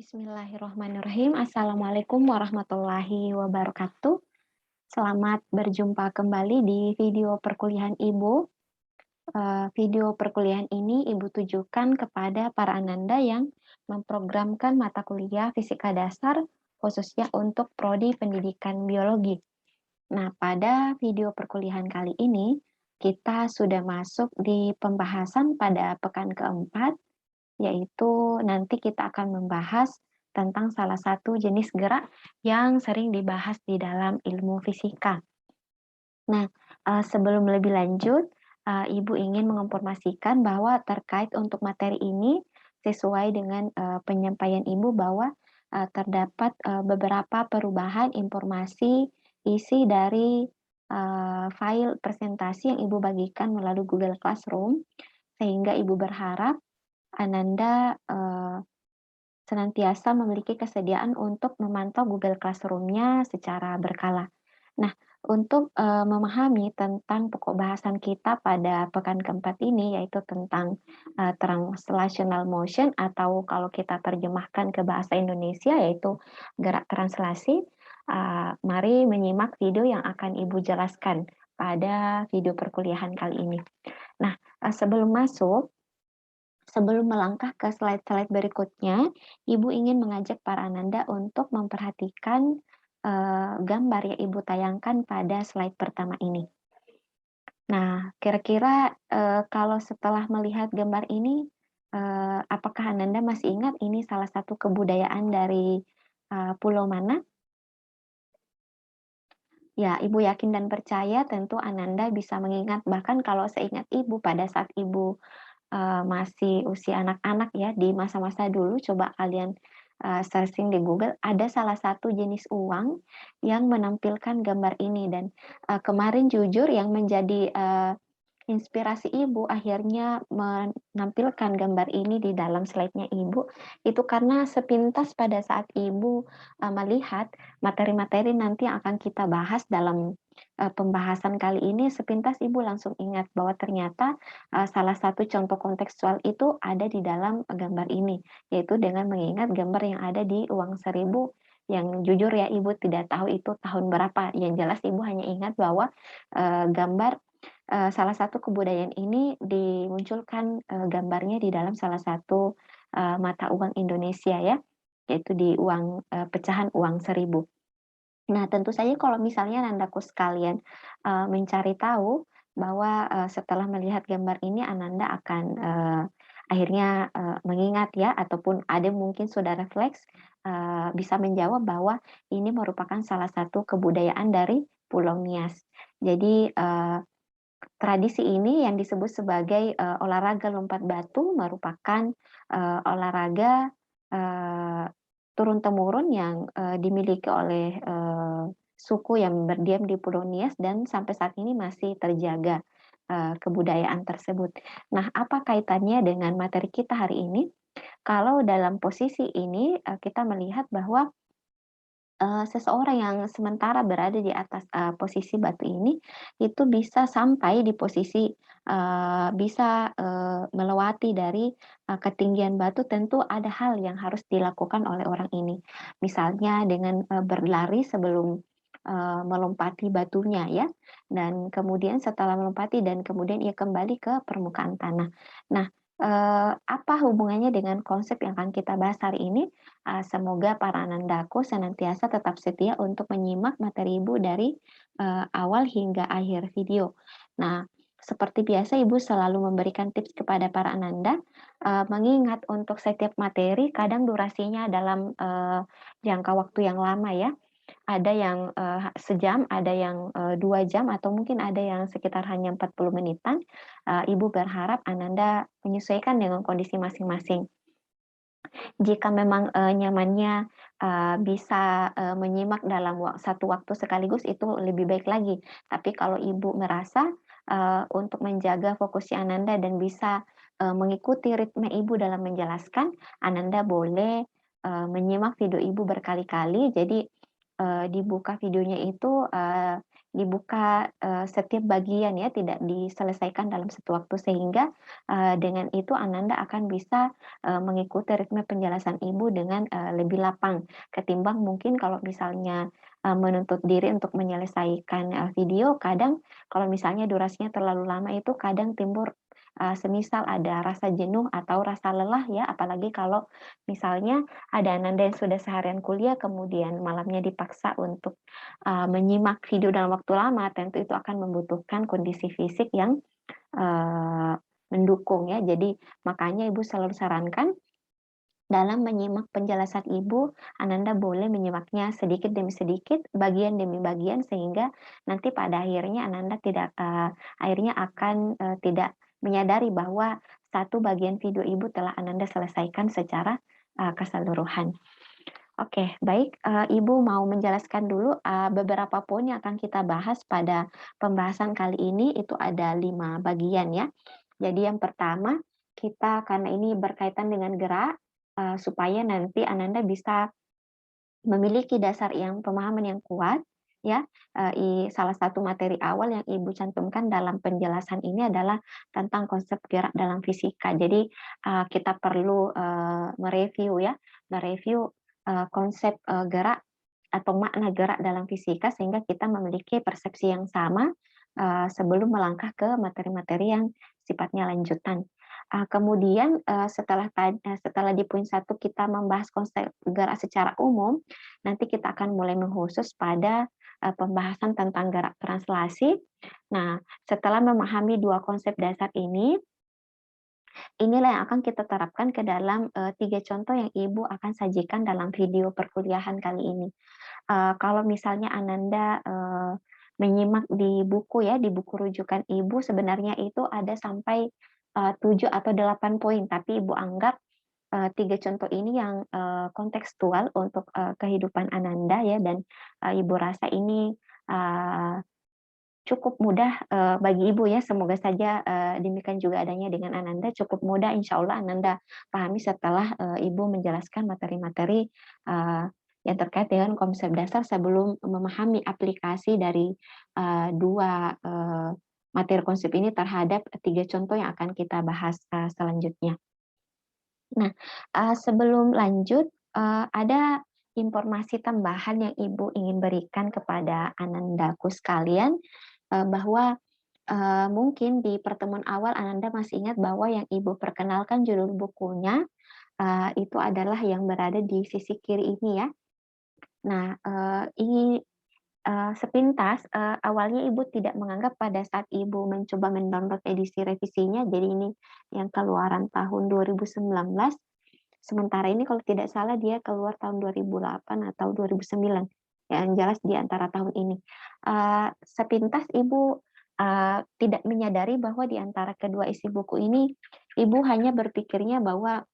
Bismillahirrahmanirrahim. Assalamualaikum warahmatullahi wabarakatuh. Selamat berjumpa kembali di video perkuliahan Ibu. Video perkuliahan ini Ibu tujukan kepada para ananda yang memprogramkan mata kuliah fisika dasar khususnya untuk prodi pendidikan biologi. Nah, pada video perkuliahan kali ini kita sudah masuk di pembahasan pada pekan keempat, yaitu nanti kita akan membahas tentang salah satu jenis gerak yang sering dibahas di dalam ilmu fisika. Nah, sebelum lebih lanjut, Ibu ingin menginformasikan bahwa terkait untuk materi ini, sesuai dengan penyampaian Ibu bahwa terdapat beberapa perubahan informasi isi dari file presentasi yang Ibu bagikan melalui Google Classroom, sehingga Ibu berharap Ananda senantiasa memiliki kesediaan untuk memantau Google Classroom-nya secara berkala. Nah, untuk memahami tentang pokok bahasan kita pada pekan keempat ini, yaitu tentang translational motion, atau kalau kita terjemahkan ke bahasa Indonesia, yaitu gerak translasi. Mari menyimak video yang akan Ibu jelaskan pada video perkuliahan kali ini. Nah, sebelum melangkah ke slide-slide berikutnya, Ibu ingin mengajak para ananda untuk memperhatikan gambar yang Ibu tayangkan pada slide pertama ini. Nah, kira-kira kalau setelah melihat gambar ini, apakah ananda masih ingat ini salah satu kebudayaan dari pulau mana? Ya, Ibu yakin dan percaya tentu ananda bisa mengingat, bahkan kalau seingat Ibu pada saat Ibu masih usia anak-anak ya, di masa-masa dulu coba kalian searching di Google, ada salah satu jenis uang yang menampilkan gambar ini, dan kemarin jujur yang menjadi inspirasi Ibu akhirnya menampilkan gambar ini di dalam slide-nya Ibu, itu karena sepintas pada saat Ibu melihat materi-materi nanti yang akan kita bahas dalam pembahasan kali ini, sepintas Ibu langsung ingat bahwa ternyata salah satu contoh kontekstual itu ada di dalam gambar ini, yaitu dengan mengingat gambar yang ada di uang 1.000 yang jujur ya Ibu tidak tahu itu tahun berapa. Yang jelas Ibu hanya ingat bahwa gambar salah satu kebudayaan ini dimunculkan gambarnya di dalam salah satu mata uang Indonesia ya, yaitu di uang pecahan uang 1.000. Nah, tentu saja kalau misalnya Anandaku sekalian mencari tahu bahwa setelah melihat gambar ini Ananda akan akhirnya mengingat ya, ataupun ada mungkin sudah refleks bisa menjawab bahwa ini merupakan salah satu kebudayaan dari Pulau Nias. Jadi tradisi ini yang disebut sebagai olahraga lompat batu merupakan olahraga turun-temurun yang dimiliki oleh suku yang berdiam di Pulau Nias, dan sampai saat ini masih terjaga kebudayaan tersebut. Nah, apa kaitannya dengan materi kita hari ini? Kalau dalam posisi ini kita melihat bahwa seseorang yang sementara berada di atas posisi batu ini, itu bisa sampai di posisi bisa melewati dari ketinggian batu, tentu ada hal yang harus dilakukan oleh orang ini. Misalnya dengan berlari sebelum melompati batunya ya, dan kemudian setelah melompati dan kemudian ia kembali ke permukaan tanah. Nah, apa hubungannya dengan konsep yang akan kita bahas hari ini? Semoga para anandaku senantiasa tetap setia untuk menyimak materi Ibu dari awal hingga akhir video. Nah, seperti biasa Ibu selalu memberikan tips kepada para ananda, mengingat untuk setiap materi kadang durasinya dalam jangka waktu yang lama ya. Ada yang sejam, ada yang 2 jam, atau mungkin ada yang sekitar hanya 40 menitan. Ibu berharap ananda menyesuaikan dengan kondisi masing-masing. Jika memang nyamannya bisa menyimak dalam satu waktu sekaligus, itu lebih baik lagi. Tapi kalau Ibu merasa untuk menjaga fokusnya Ananda dan bisa mengikuti ritme Ibu dalam menjelaskan, Ananda boleh menyimak video Ibu berkali-kali. Jadi dibuka videonya itu dibuka, setiap bagian ya, tidak diselesaikan dalam satu waktu sehingga, dengan itu Ananda akan bisa, mengikuti ritme penjelasan ibu dengan, lebih lapang ketimbang mungkin kalau misalnya, menuntut diri untuk menyelesaikan, video kadang kalau misalnya durasinya terlalu lama itu kadang timbul, semisal ada rasa jenuh atau rasa lelah ya, apalagi kalau misalnya ada Ananda yang sudah seharian kuliah kemudian malamnya dipaksa untuk menyimak video dalam waktu lama, tentu itu akan membutuhkan kondisi fisik yang, eee, mendukung ya. Jadi makanya ibu selalu sarankan dalam menyimak penjelasan ibu, Ananda boleh menyimaknya sedikit demi sedikit, bagian demi bagian, sehingga nanti pada akhirnya Ananda tidak akhirnya akan, tidak menyadari bahwa satu bagian video ibu telah Ananda selesaikan secara, keseluruhan. Oke, baik, Ibu mau menjelaskan dulu, beberapa poin yang akan kita bahas pada pembahasan kali ini, itu ada 5 bagian ya. Jadi yang pertama, kita karena ini berkaitan dengan gerak, supaya nanti Ananda bisa memiliki dasar yang pemahaman yang kuat, ya, salah satu materi awal yang Ibu cantumkan dalam penjelasan ini adalah tentang konsep gerak dalam fisika. Jadi, kita perlu, mereview ya, mereview, konsep, gerak atau makna gerak dalam fisika sehingga kita memiliki persepsi yang sama, sebelum melangkah ke materi-materi yang sifatnya lanjutan. Kemudian, setelah di poin 1 kita membahas konsep gerak secara umum, nanti kita akan mulai mengkhusus pada, pembahasan tentang gerak translasi. Nah, setelah memahami 2 konsep dasar inilah yang akan kita terapkan ke dalam, 3 contoh yang Ibu akan sajikan dalam video perkuliahan kali ini. Kalau misalnya Ananda, menyimak di buku ya, di buku rujukan Ibu sebenarnya itu ada sampai, 7 atau 8 poin, tapi Ibu anggap, 3 contoh ini yang, kontekstual untuk, kehidupan Ananda ya dan, Ibu rasa ini, eee, cukup mudah, bagi Ibu ya, semoga saja, demikian juga adanya dengan Ananda, cukup mudah insya Allah Ananda pahami setelah, Ibu menjelaskan materi-materi, yang terkait dengan konsep dasar sebelum memahami aplikasi dari, 2, materi konsep ini terhadap 3 contoh yang akan kita bahas, selanjutnya. Nah, sebelum lanjut, ada informasi tambahan yang Ibu ingin berikan kepada Anandaku sekalian, bahwa, mungkin di pertemuan awal Ananda masih ingat bahwa yang Ibu perkenalkan judul bukunya, itu adalah yang berada di sisi kiri ini ya. Nah, ini sepintas, awalnya Ibu tidak menganggap pada saat Ibu mencoba mendownload edisi revisinya, jadi ini yang keluaran tahun 2019, sementara ini kalau tidak salah dia keluar tahun 2008 atau 2009, yang jelas di antara tahun ini. Sepintas Ibu, tidak menyadari bahwa di antara kedua isi buku ini, Ibu hanya berpikirnya bahwa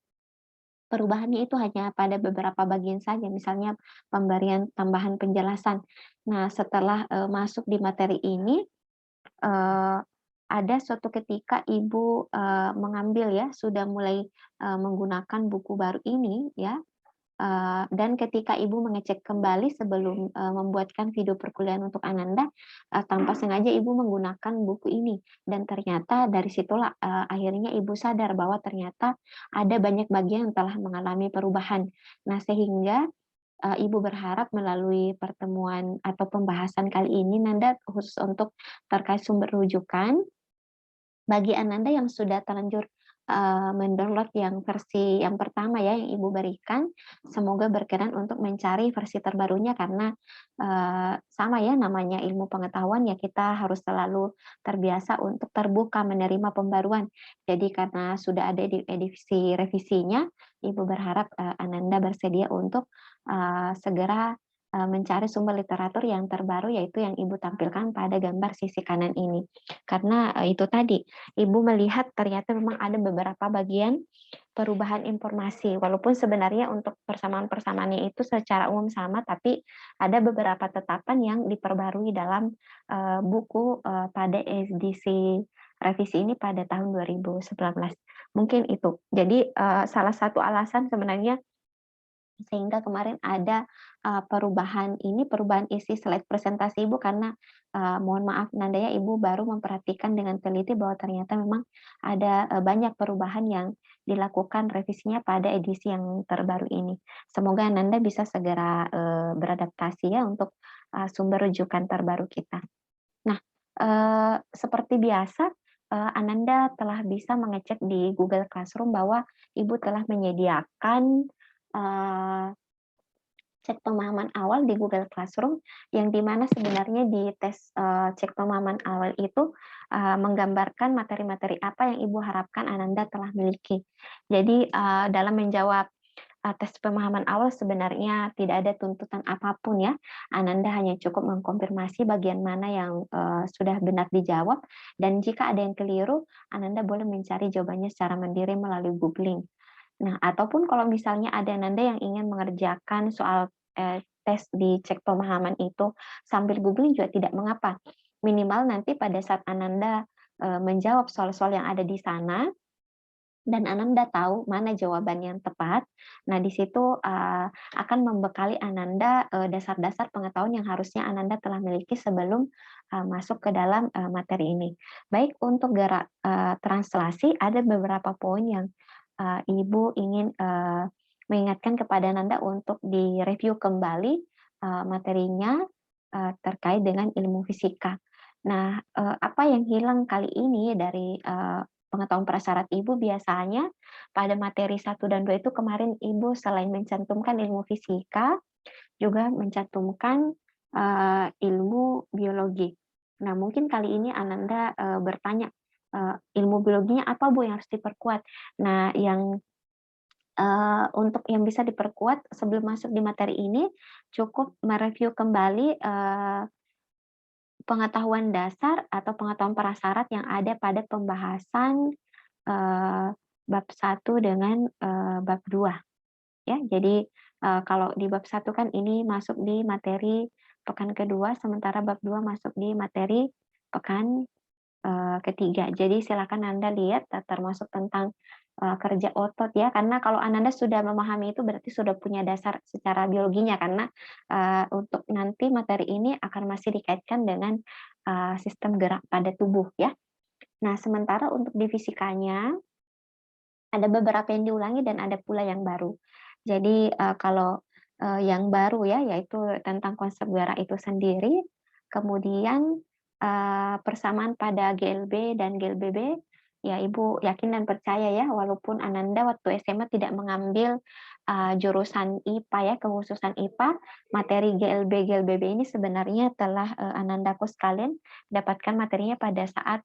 perubahannya itu hanya pada beberapa bagian saja, misalnya pemberian tambahan penjelasan. Nah, setelah, masuk di materi ini, eee, ada suatu ketika Ibu, mengambil ya, sudah mulai, menggunakan buku baru ini ya, dan ketika Ibu mengecek kembali sebelum, membuatkan video perkuliahan untuk Ananda, tanpa sengaja Ibu menggunakan buku ini dan ternyata dari situlah, akhirnya Ibu sadar bahwa ternyata ada banyak bagian yang telah mengalami perubahan. Nah sehingga, Ibu berharap melalui pertemuan atau pembahasan kali ini Nanda khusus untuk terkait sumber rujukan bagi Ananda yang sudah terlanjur, mendownload yang versi yang pertama ya, yang Ibu berikan, semoga berkenan untuk mencari versi terbarunya karena, sama ya namanya ilmu pengetahuan ya kita harus selalu terbiasa untuk terbuka menerima pembaruan. Jadi karena sudah ada di edisi revisinya, Ibu berharap, Ananda bersedia untuk, segera, mencari sumber literatur yang terbaru yaitu yang Ibu tampilkan pada gambar sisi kanan ini. Karena, itu tadi, Ibu melihat ternyata memang ada beberapa bagian perubahan informasi, walaupun sebenarnya untuk persamaan-persamaannya itu secara umum sama, tapi ada beberapa tetapan yang diperbarui dalam, buku, pada edisi revisi ini pada tahun 2019. Mungkin itu. Jadi, salah satu alasan sebenarnya Sehingga kemarin ada, perubahan isi slide presentasi Ibu karena, mohon maaf Nanda ya, Ibu baru memperhatikan dengan teliti bahwa ternyata memang ada, banyak perubahan yang dilakukan revisinya pada edisi yang terbaru ini. Semoga Nanda bisa segera, beradaptasi ya untuk, sumber rujukan terbaru kita. Nah, seperti biasa, Ananda telah bisa mengecek di Google Classroom bahwa Ibu telah menyediakan, eee cek pemahaman awal di Google Classroom, yang di mana sebenarnya di tes, cek pemahaman awal itu, menggambarkan materi-materi apa yang Ibu harapkan Ananda telah miliki. Jadi, dalam menjawab, tes pemahaman awal sebenarnya tidak ada tuntutan apapun ya, Ananda hanya cukup mengkonfirmasi bagian mana yang, sudah benar dijawab, dan jika ada yang keliru, Ananda boleh mencari jawabannya secara mandiri melalui googling. Nah, ataupun kalau misalnya ada Nanda yang ingin mengerjakan soal, tes di cek pemahaman itu sambil googling juga tidak mengapa. Minimal nanti pada saat Ananda, menjawab soal-soal yang ada di sana dan Ananda tahu mana jawaban yang tepat, nah di situ, akan membekali Ananda, dasar-dasar pengetahuan yang harusnya Ananda telah miliki sebelum, masuk ke dalam, materi ini. Baik untuk gerak, translasi ada beberapa poin yang, Ibu ingin, mengingatkan kepada Ananda untuk direview kembali, materinya, terkait dengan ilmu fisika. Nah, apa yang hilang kali ini dari, pengetahuan prasyarat Ibu biasanya pada materi 1 dan 2 itu kemarin Ibu selain mencantumkan ilmu fisika, juga mencantumkan, ilmu biologi. Nah, mungkin kali ini Ananda, bertanya, "Ilmu biologinya apa Bu yang harus diperkuat?" Nah, untuk yang bisa diperkuat sebelum masuk di materi ini, cukup mereview kembali, pengetahuan dasar atau pengetahuan prasyarat yang ada pada pembahasan bab 1 dengan, bab 2 ya. Jadi, kalau di bab 1 kan ini masuk di materi pekan kedua, sementara bab 2 masuk di materi pekan, ketiga. Jadi silakan Anda lihat termasuk tentang, kerja otot ya, karena kalau Ananda sudah memahami itu berarti sudah punya dasar secara biologinya karena, untuk nanti materi ini akan masih dikaitkan dengan, sistem gerak pada tubuh ya. Nah, sementara untuk di fisikanya ada beberapa yang diulangi dan ada pula yang baru. Jadi, kalau, yang baru ya, yaitu tentang konsep gerak itu sendiri, kemudian, persamaan pada GLB dan GLBB, ya Ibu yakin dan percaya ya, walaupun Ananda waktu SMA tidak mengambil, jurusan IPA ya, kekhususan IPA, materi GLB, GLBB ini sebenarnya telah, Anandaku sekalian dapatkan materinya pada saat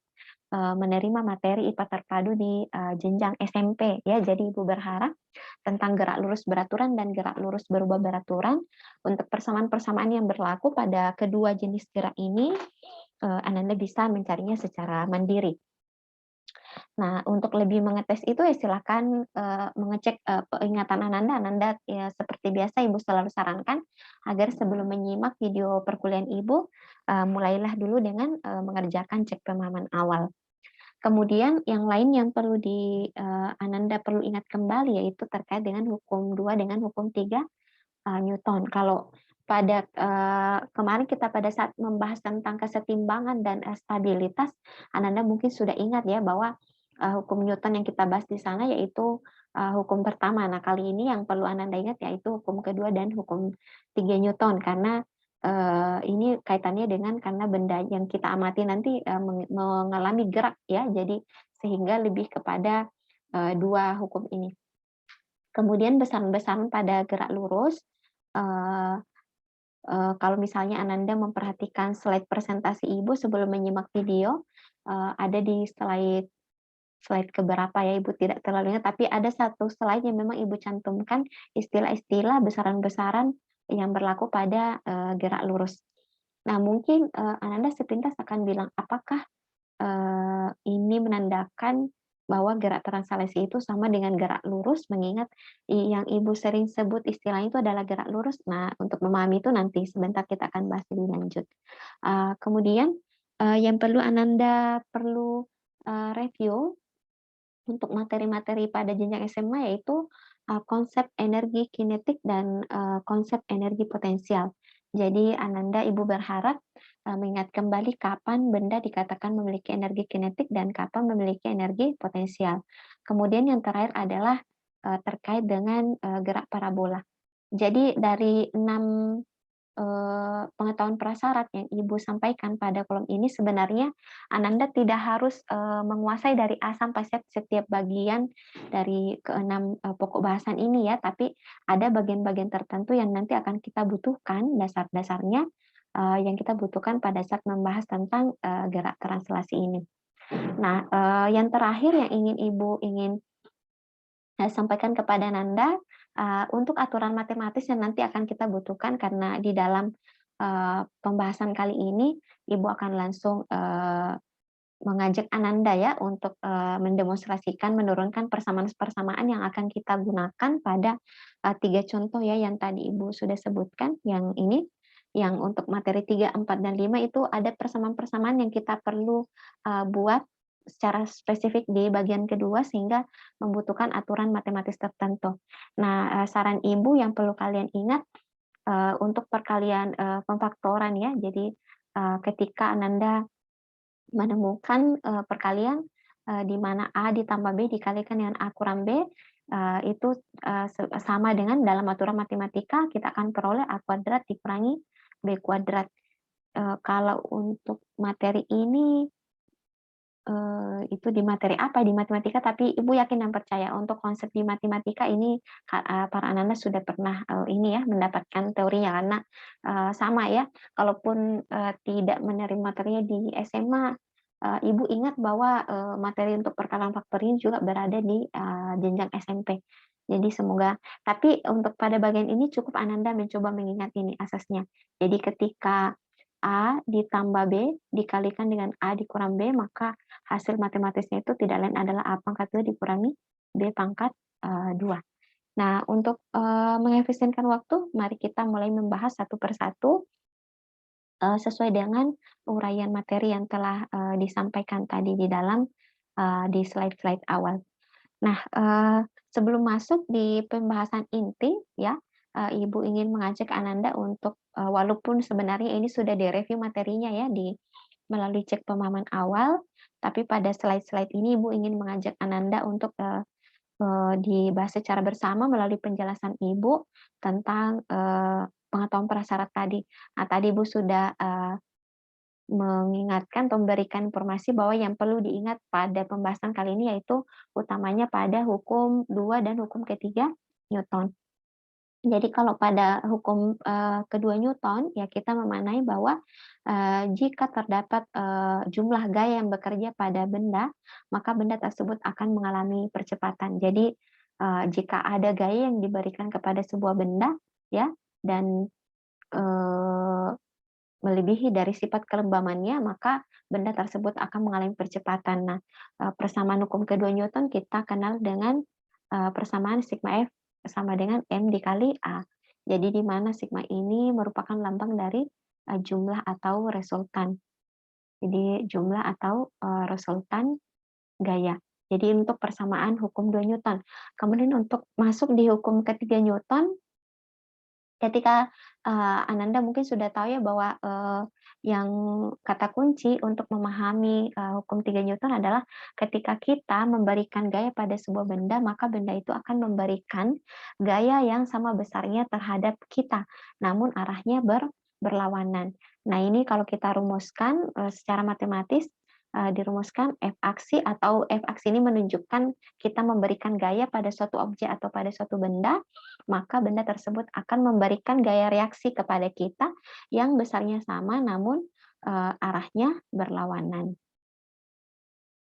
menerima materi IPA terpadu di, jenjang SMP ya. Jadi Ibu berharap tentang gerak lurus beraturan dan gerak lurus berubah beraturan, untuk persamaan-persamaan yang berlaku pada kedua jenis gerak ini, Ananda bisa mencarinya secara mandiri. Nah, untuk lebih mengetes itu ya silakan, mengecek, ingatan Ananda. Ananda ya seperti biasa Ibu selalu sarankan agar sebelum menyimak video perkuliahan Ibu, mulailah dulu dengan, mengerjakan cek pemahaman awal. Kemudian yang lain yang perlu Ananda perlu ingat kembali yaitu terkait dengan hukum 2 dengan hukum 3 Newton. Kalau pada, kemarin kita pada saat membahas tentang kesetimbangan dan, stabilitas, Ananda mungkin sudah ingat ya bahwa, hukum Newton yang kita bahas di sana yaitu, hukum pertama. Nah, kali ini yang perlu Ananda ingat yaitu hukum kedua dan hukum 3 Newton karena, ini kaitannya dengan karena benda yang kita amati nanti, mengalami gerak ya, jadi sehingga lebih kepada, 2 hukum ini. Kemudian besaran-besaran pada gerak lurus, eee kalau misalnya Ananda memperhatikan slide presentasi Ibu sebelum menyimak video, ada di slide slide ke berapa ya Ibu tidak terlalu ingat, tapi ada satu slide yang memang Ibu cantumkan istilah-istilah, besaran-besaran yang berlaku pada, gerak lurus. Nah mungkin, Ananda sepintas akan bilang, apakah ini menandakan bahwa gerak translasi itu sama dengan gerak lurus, mengingat yang Ibu sering sebut istilahnya itu adalah gerak lurus. Nah, untuk memahami itu nanti sebentar kita akan bahas lebih lanjut. Kemudian, yang perlu Ananda review untuk materi-materi pada jenjang SMA yaitu, konsep energi kinetik dan konsep energi potensial. Jadi Ananda, Ibu berharap mengingat kembali kapan benda dikatakan memiliki energi kinetik dan kapan memiliki energi potensial. Kemudian yang terakhir adalah terkait dengan gerak parabola. Jadi dari 6 pengetahuan prasyarat yang Ibu sampaikan pada kolom ini sebenarnya Ananda tidak harus menguasai dari A sampai Z setiap bagian dari keenam pokok bahasan ini ya, tapi ada bagian-bagian tertentu yang nanti akan kita butuhkan dasar-dasarnya yang kita butuhkan pada saat membahas tentang gerak translasi ini. Nah, yang terakhir yang ingin Ibu sampaikan kepada Nanda, untuk aturan matematis yang nanti akan kita butuhkan karena di dalam pembahasan kali ini Ibu akan langsung mengajak Ananda ya untuk mendemonstrasikan, menurunkan persamaan-persamaan yang akan kita gunakan pada 3 contoh ya yang tadi Ibu sudah sebutkan, yang ini, yang untuk materi 3, 4, dan 5 itu ada persamaan-persamaan yang kita perlu buat secara spesifik di bagian kedua sehingga membutuhkan aturan matematis tertentu. Nah, saran Ibu yang perlu kalian ingat untuk perkalian pemfaktoran ya, jadi ketika Ananda menemukan perkalian di mana A ditambah B dikalikan dengan A kurang B, itu sama dengan dalam aturan matematika kita akan peroleh A kuadrat dikurangi B kuadrat. Kalau untuk materi ini itu di materi apa, di matematika, tapi Ibu yakin dan percaya untuk konsep di matematika ini para anak-anak sudah pernah ini ya mendapatkan teorinya karena sama ya, kalaupun tidak menerima materinya di SMA, Ibu ingat bahwa materi untuk perkalian faktorial juga berada di jenjang SMP. Jadi semoga, tapi untuk pada bagian ini cukup Ananda mencoba mengingat ini asasnya. Jadi ketika A ditambah B dikalikan dengan A dikurang B, maka hasil matematisnya itu tidak lain adalah A pangkat 2 dikurangi B pangkat 2. Nah, untuk mengefisienkan waktu, mari kita mulai membahas satu persatu sesuai dengan uraian materi yang telah disampaikan tadi di dalam di slide-slide awal. Nah, sebelum masuk di pembahasan inti ya, Ibu ingin mengajak Ananda untuk walaupun sebenarnya ini sudah direview materinya ya melalui cek pemahaman awal, tapi pada slide-slide ini Ibu ingin mengajak Ananda untuk dibahas secara bersama melalui penjelasan Ibu tentang pengetahuan prasyarat tadi. Nah, tadi Ibu sudah mengingatkan atau memberikan informasi bahwa yang perlu diingat pada pembahasan kali ini yaitu utamanya pada hukum 2 dan hukum ketiga Newton. Jadi kalau pada hukum kedua Newton ya kita memaknai bahwa jika terdapat jumlah gaya yang bekerja pada benda, maka benda tersebut akan mengalami percepatan. Jadi jika ada gaya yang diberikan kepada sebuah benda ya dan melebihi dari sifat kelembamannya, maka benda tersebut akan mengalami percepatan. Nah, persamaan hukum kedua Newton kita kenal dengan persamaan sigma F sama dengan M dikali A. Jadi di mana sigma ini merupakan lambang dari jumlah atau resultan. Jadi jumlah atau resultan gaya. Jadi untuk persamaan hukum 2 Newton. Kemudian untuk masuk di hukum ketiga Newton, ketika Ananda mungkin sudah tahu ya bahwa yang kata kunci untuk memahami hukum 3 Newton adalah ketika kita memberikan gaya pada sebuah benda, maka benda itu akan memberikan gaya yang sama besarnya terhadap kita, namun arahnya berlawanan. Nah, ini kalau kita rumuskan secara matematis dirumuskan F aksi atau F aksi ini menunjukkan kita memberikan gaya pada suatu objek atau pada suatu benda, maka benda tersebut akan memberikan gaya reaksi kepada kita yang besarnya sama namun arahnya berlawanan.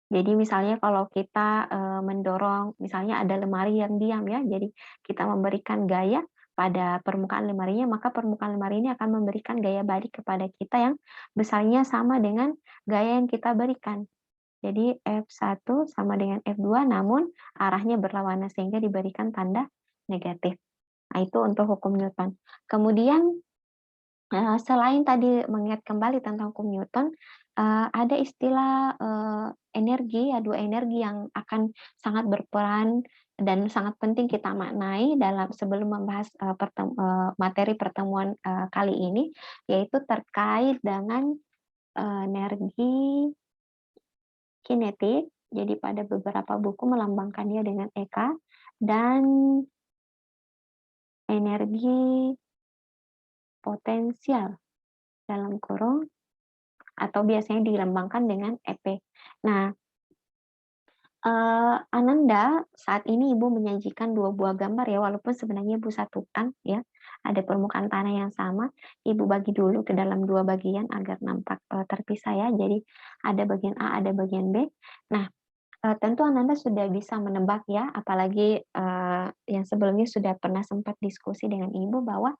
Jadi misalnya kalau kita mendorong, misalnya ada lemari yang diam ya, jadi kita memberikan gaya pada permukaan lemarinya, maka permukaan lemari ini akan memberikan gaya balik kepada kita yang besarnya sama dengan gaya yang kita berikan. Jadi F1 sama dengan F2 namun arahnya berlawanan sehingga diberikan tanda negatif. Nah, itu untuk hukum Newton. Kemudian selain tadi mengingat kembali tentang hukum Newton, ada istilah energi ya, dua energi yang akan sangat berperan dan sangat penting kita maknai dalam sebelum membahas materi pertemuan kali ini, yaitu terkait dengan energi kinetik. Jadi pada beberapa buku melambangkannya dengan Eka, dan energi potensial dalam kurung atau biasanya dilambangkan dengan EP. Nah, Ananda, saat ini Ibu menyajikan 2 buah gambar ya, walaupun sebenarnya Ibu satukan ya, ada permukaan tanah yang sama, Ibu bagi dulu ke dalam 2 bagian agar nampak, terpisah ya. Jadi ada bagian A, ada bagian B. Nah, tentu Ananda sudah bisa menebak ya, apalagi, yang sebelumnya sudah pernah sempat diskusi dengan Ibu bahwa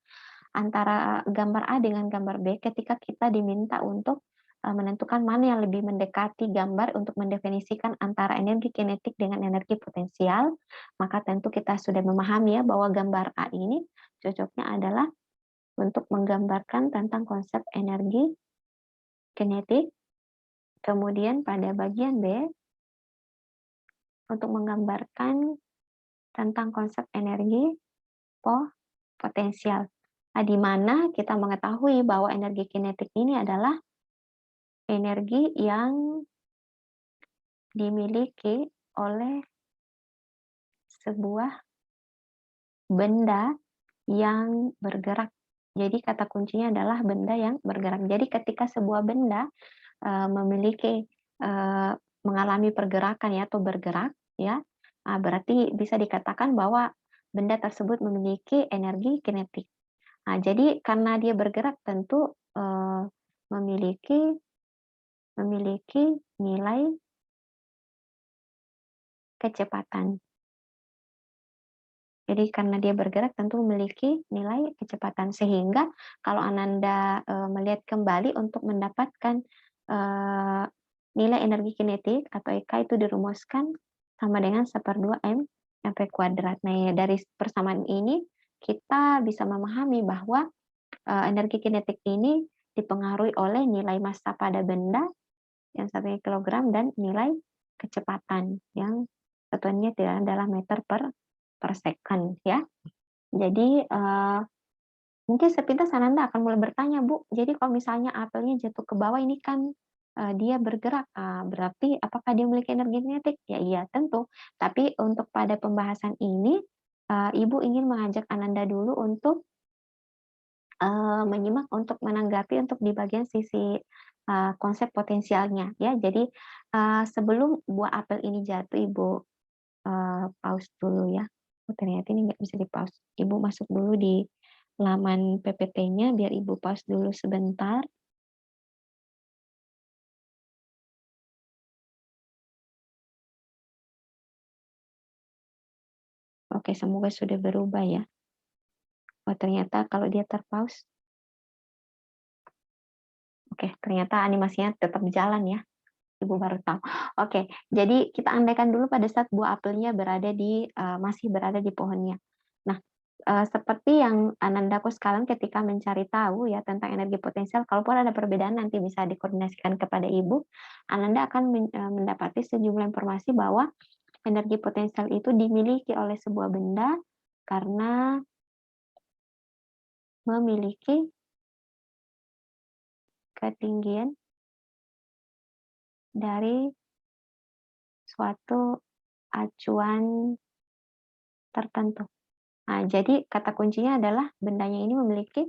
antara gambar A dengan gambar B ketika kita diminta untuk menentukan mana yang lebih mendekati gambar untuk mendefinisikan antara energi kinetik dengan energi potensial, maka tentu kita sudah memahami ya bahwa gambar A ini cocoknya adalah untuk menggambarkan tentang konsep energi kinetik, kemudian pada bagian B untuk menggambarkan tentang konsep energi potensial. Nah, di mana kita mengetahui bahwa energi kinetik ini adalah energi yang dimiliki oleh sebuah benda yang bergerak. Jadi kata kuncinya adalah benda yang bergerak. Jadi ketika sebuah benda memiliki mengalami pergerakan ya atau bergerak ya, berarti bisa dikatakan bahwa benda tersebut memiliki energi kinetik. Nah, jadi karena dia bergerak tentu memiliki nilai kecepatan. Jadi karena dia bergerak tentu memiliki nilai kecepatan, sehingga kalau Ananda melihat kembali untuk mendapatkan nilai energi kinetik atau EK itu dirumuskan sama dengan 1/2 m kuadrat. Nah, ya, dari persamaan ini kita bisa memahami bahwa energi kinetik ini dipengaruhi oleh nilai massa pada benda yang satunya kilogram dan nilai kecepatan yang satuannya tidak adalah meter per second ya. Jadi mungkin sepintas Ananda akan mulai bertanya, Bu, jadi kalau misalnya apelnya jatuh ke bawah ini kan dia bergerak, berarti apakah dia memiliki energi kinetik? Ya iya tentu. Tapi untuk pada pembahasan ini Ibu ingin mengajak Ananda dulu untuk menyimak untuk menanggapi untuk di bagian sisi konsep potensialnya ya. Jadi sebelum buah apel ini jatuh Ibu pause dulu ya. Oh, ternyata ini nggak bisa di-pause. Ibu masuk dulu di laman PPT-nya biar Ibu pause dulu sebentar. Oke, semoga sudah berubah ya. Oh, ternyata kalau dia terpause. Oke, ternyata animasinya tetap jalan ya. Ibu baru tahu. Oke, jadi kita andaikan dulu pada saat buah apelnya masih berada di pohonnya. Nah, seperti yang Anandaku sekalian ketika mencari tahu ya tentang energi potensial, kalaupun ada perbedaan nanti bisa dikoordinasikan kepada Ibu, Ananda akan mendapati sejumlah informasi bahwa energi potensial itu dimiliki oleh sebuah benda karena memiliki ketinggian dari suatu acuan tertentu. Nah, jadi kata kuncinya adalah bendanya ini memiliki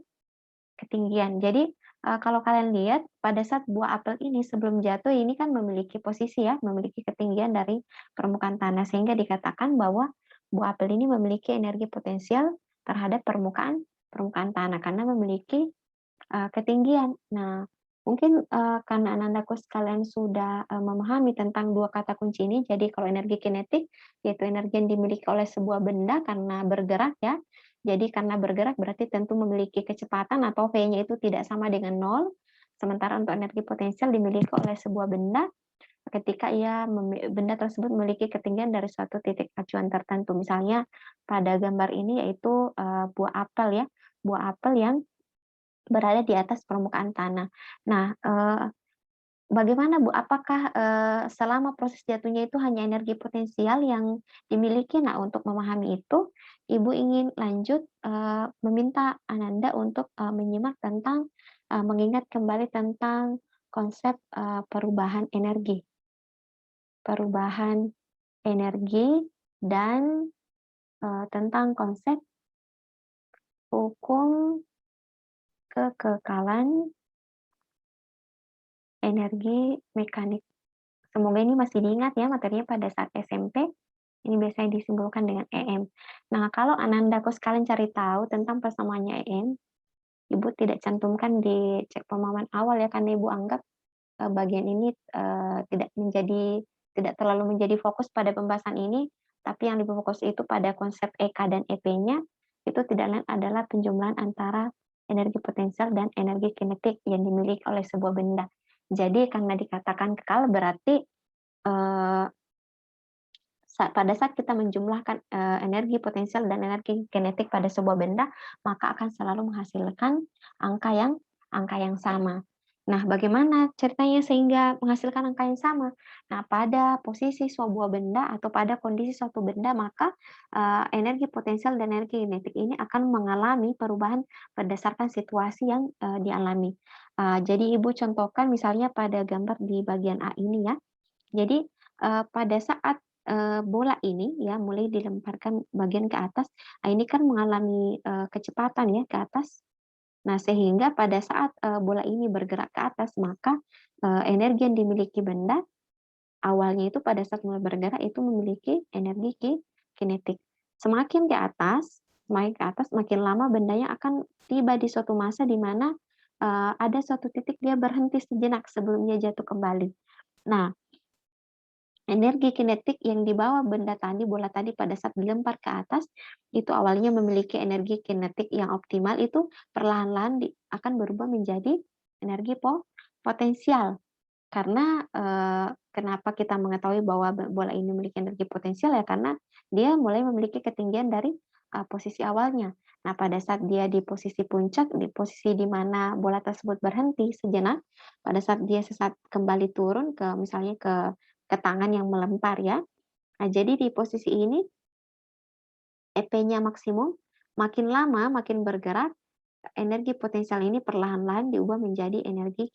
ketinggian. Jadi kalau kalian lihat pada saat buah apel ini sebelum jatuh ini kan memiliki posisi ya, memiliki ketinggian dari permukaan tanah sehingga dikatakan bahwa buah apel ini memiliki energi potensial terhadap permukaan tanah karena memiliki ketinggian. Nah, mungkin karena Anandaku sekalian sudah memahami tentang 2 kata kunci ini, jadi kalau energi kinetik yaitu energi yang dimiliki oleh sebuah benda karena bergerak ya. Jadi karena bergerak berarti tentu memiliki kecepatan atau V-nya itu tidak sama dengan 0. Sementara untuk energi potensial dimiliki oleh sebuah benda ketika benda tersebut memiliki ketinggian dari suatu titik acuan tertentu. Misalnya pada gambar ini yaitu buah apel ya, buah apel yang berada di atas permukaan tanah. Nah, bagaimana Bu, apakah, selama proses jatuhnya itu hanya energi potensial yang dimiliki? Nah, untuk memahami itu, Ibu ingin lanjut, meminta Ananda untuk, menyimak tentang, mengingat kembali tentang konsep, perubahan energi dan, tentang konsep hukum kekekalan energi mekanik. Semoga ini masih diingat ya materinya pada saat SMP, ini biasanya disimpulkan dengan EM. Nah, kalau Ananda kok sekalian cari tahu tentang persamaannya EM, Ibu tidak cantumkan di cek pemahaman awal ya, karena Ibu anggap, bagian ini, tidak terlalu menjadi fokus pada pembahasan ini, tapi yang lebih fokus itu pada konsep EK dan EP-nya, itu tidak lain adalah penjumlahan antara energi potensial dan energi kinetik yang dimiliki oleh sebuah benda. Jadi karena dikatakan kekal berarti, eee, pada saat kita menjumlahkan, energi potensial dan energi kinetik pada sebuah benda, maka akan selalu menghasilkan angka yang angka yang sama. Nah, bagaimana ceritanya sehingga menghasilkan angka yang sama? Nah, pada posisi sebuah benda atau pada kondisi suatu benda, maka, energi potensial dan energi kinetik ini akan mengalami perubahan berdasarkan situasi yang, dialami. Jadi Ibu contohkan misalnya pada gambar di bagian A ini ya. Jadi, pada saat, bola ini ya mulai dilemparkan bagian ke atas, ini kan mengalami, kecepatan ya ke atas. Nah, sehingga pada saat, bola ini bergerak ke atas, maka, energi yang dimiliki benda awalnya itu pada saat mulai bergerak itu memiliki energi kinetik. Semakin ke atas, makin lama bendanya akan tiba di suatu masa di mana, ada suatu titik dia berhenti sejenak sebelum dia jatuh kembali. Nah, energi kinetik yang dibawa benda tadi, bola tadi pada saat dilempar ke atas, itu awalnya memiliki energi kinetik yang optimal, itu perlahan-lahan akan berubah menjadi energi potensial. Karena, kenapa kita mengetahui bahwa bola ini memiliki energi potensial ya karena dia mulai memiliki ketinggian dari, posisi awalnya. Nah, pada saat dia di posisi puncak, di posisi di mana bola tersebut berhenti sejenak, pada saat dia sesaat kembali turun ke misalnya ke tangan yang melempar ya. Nah, jadi di posisi ini EP-nya maksimum, makin lama makin bergerak, energi potensial ini perlahan-lahan diubah menjadi energi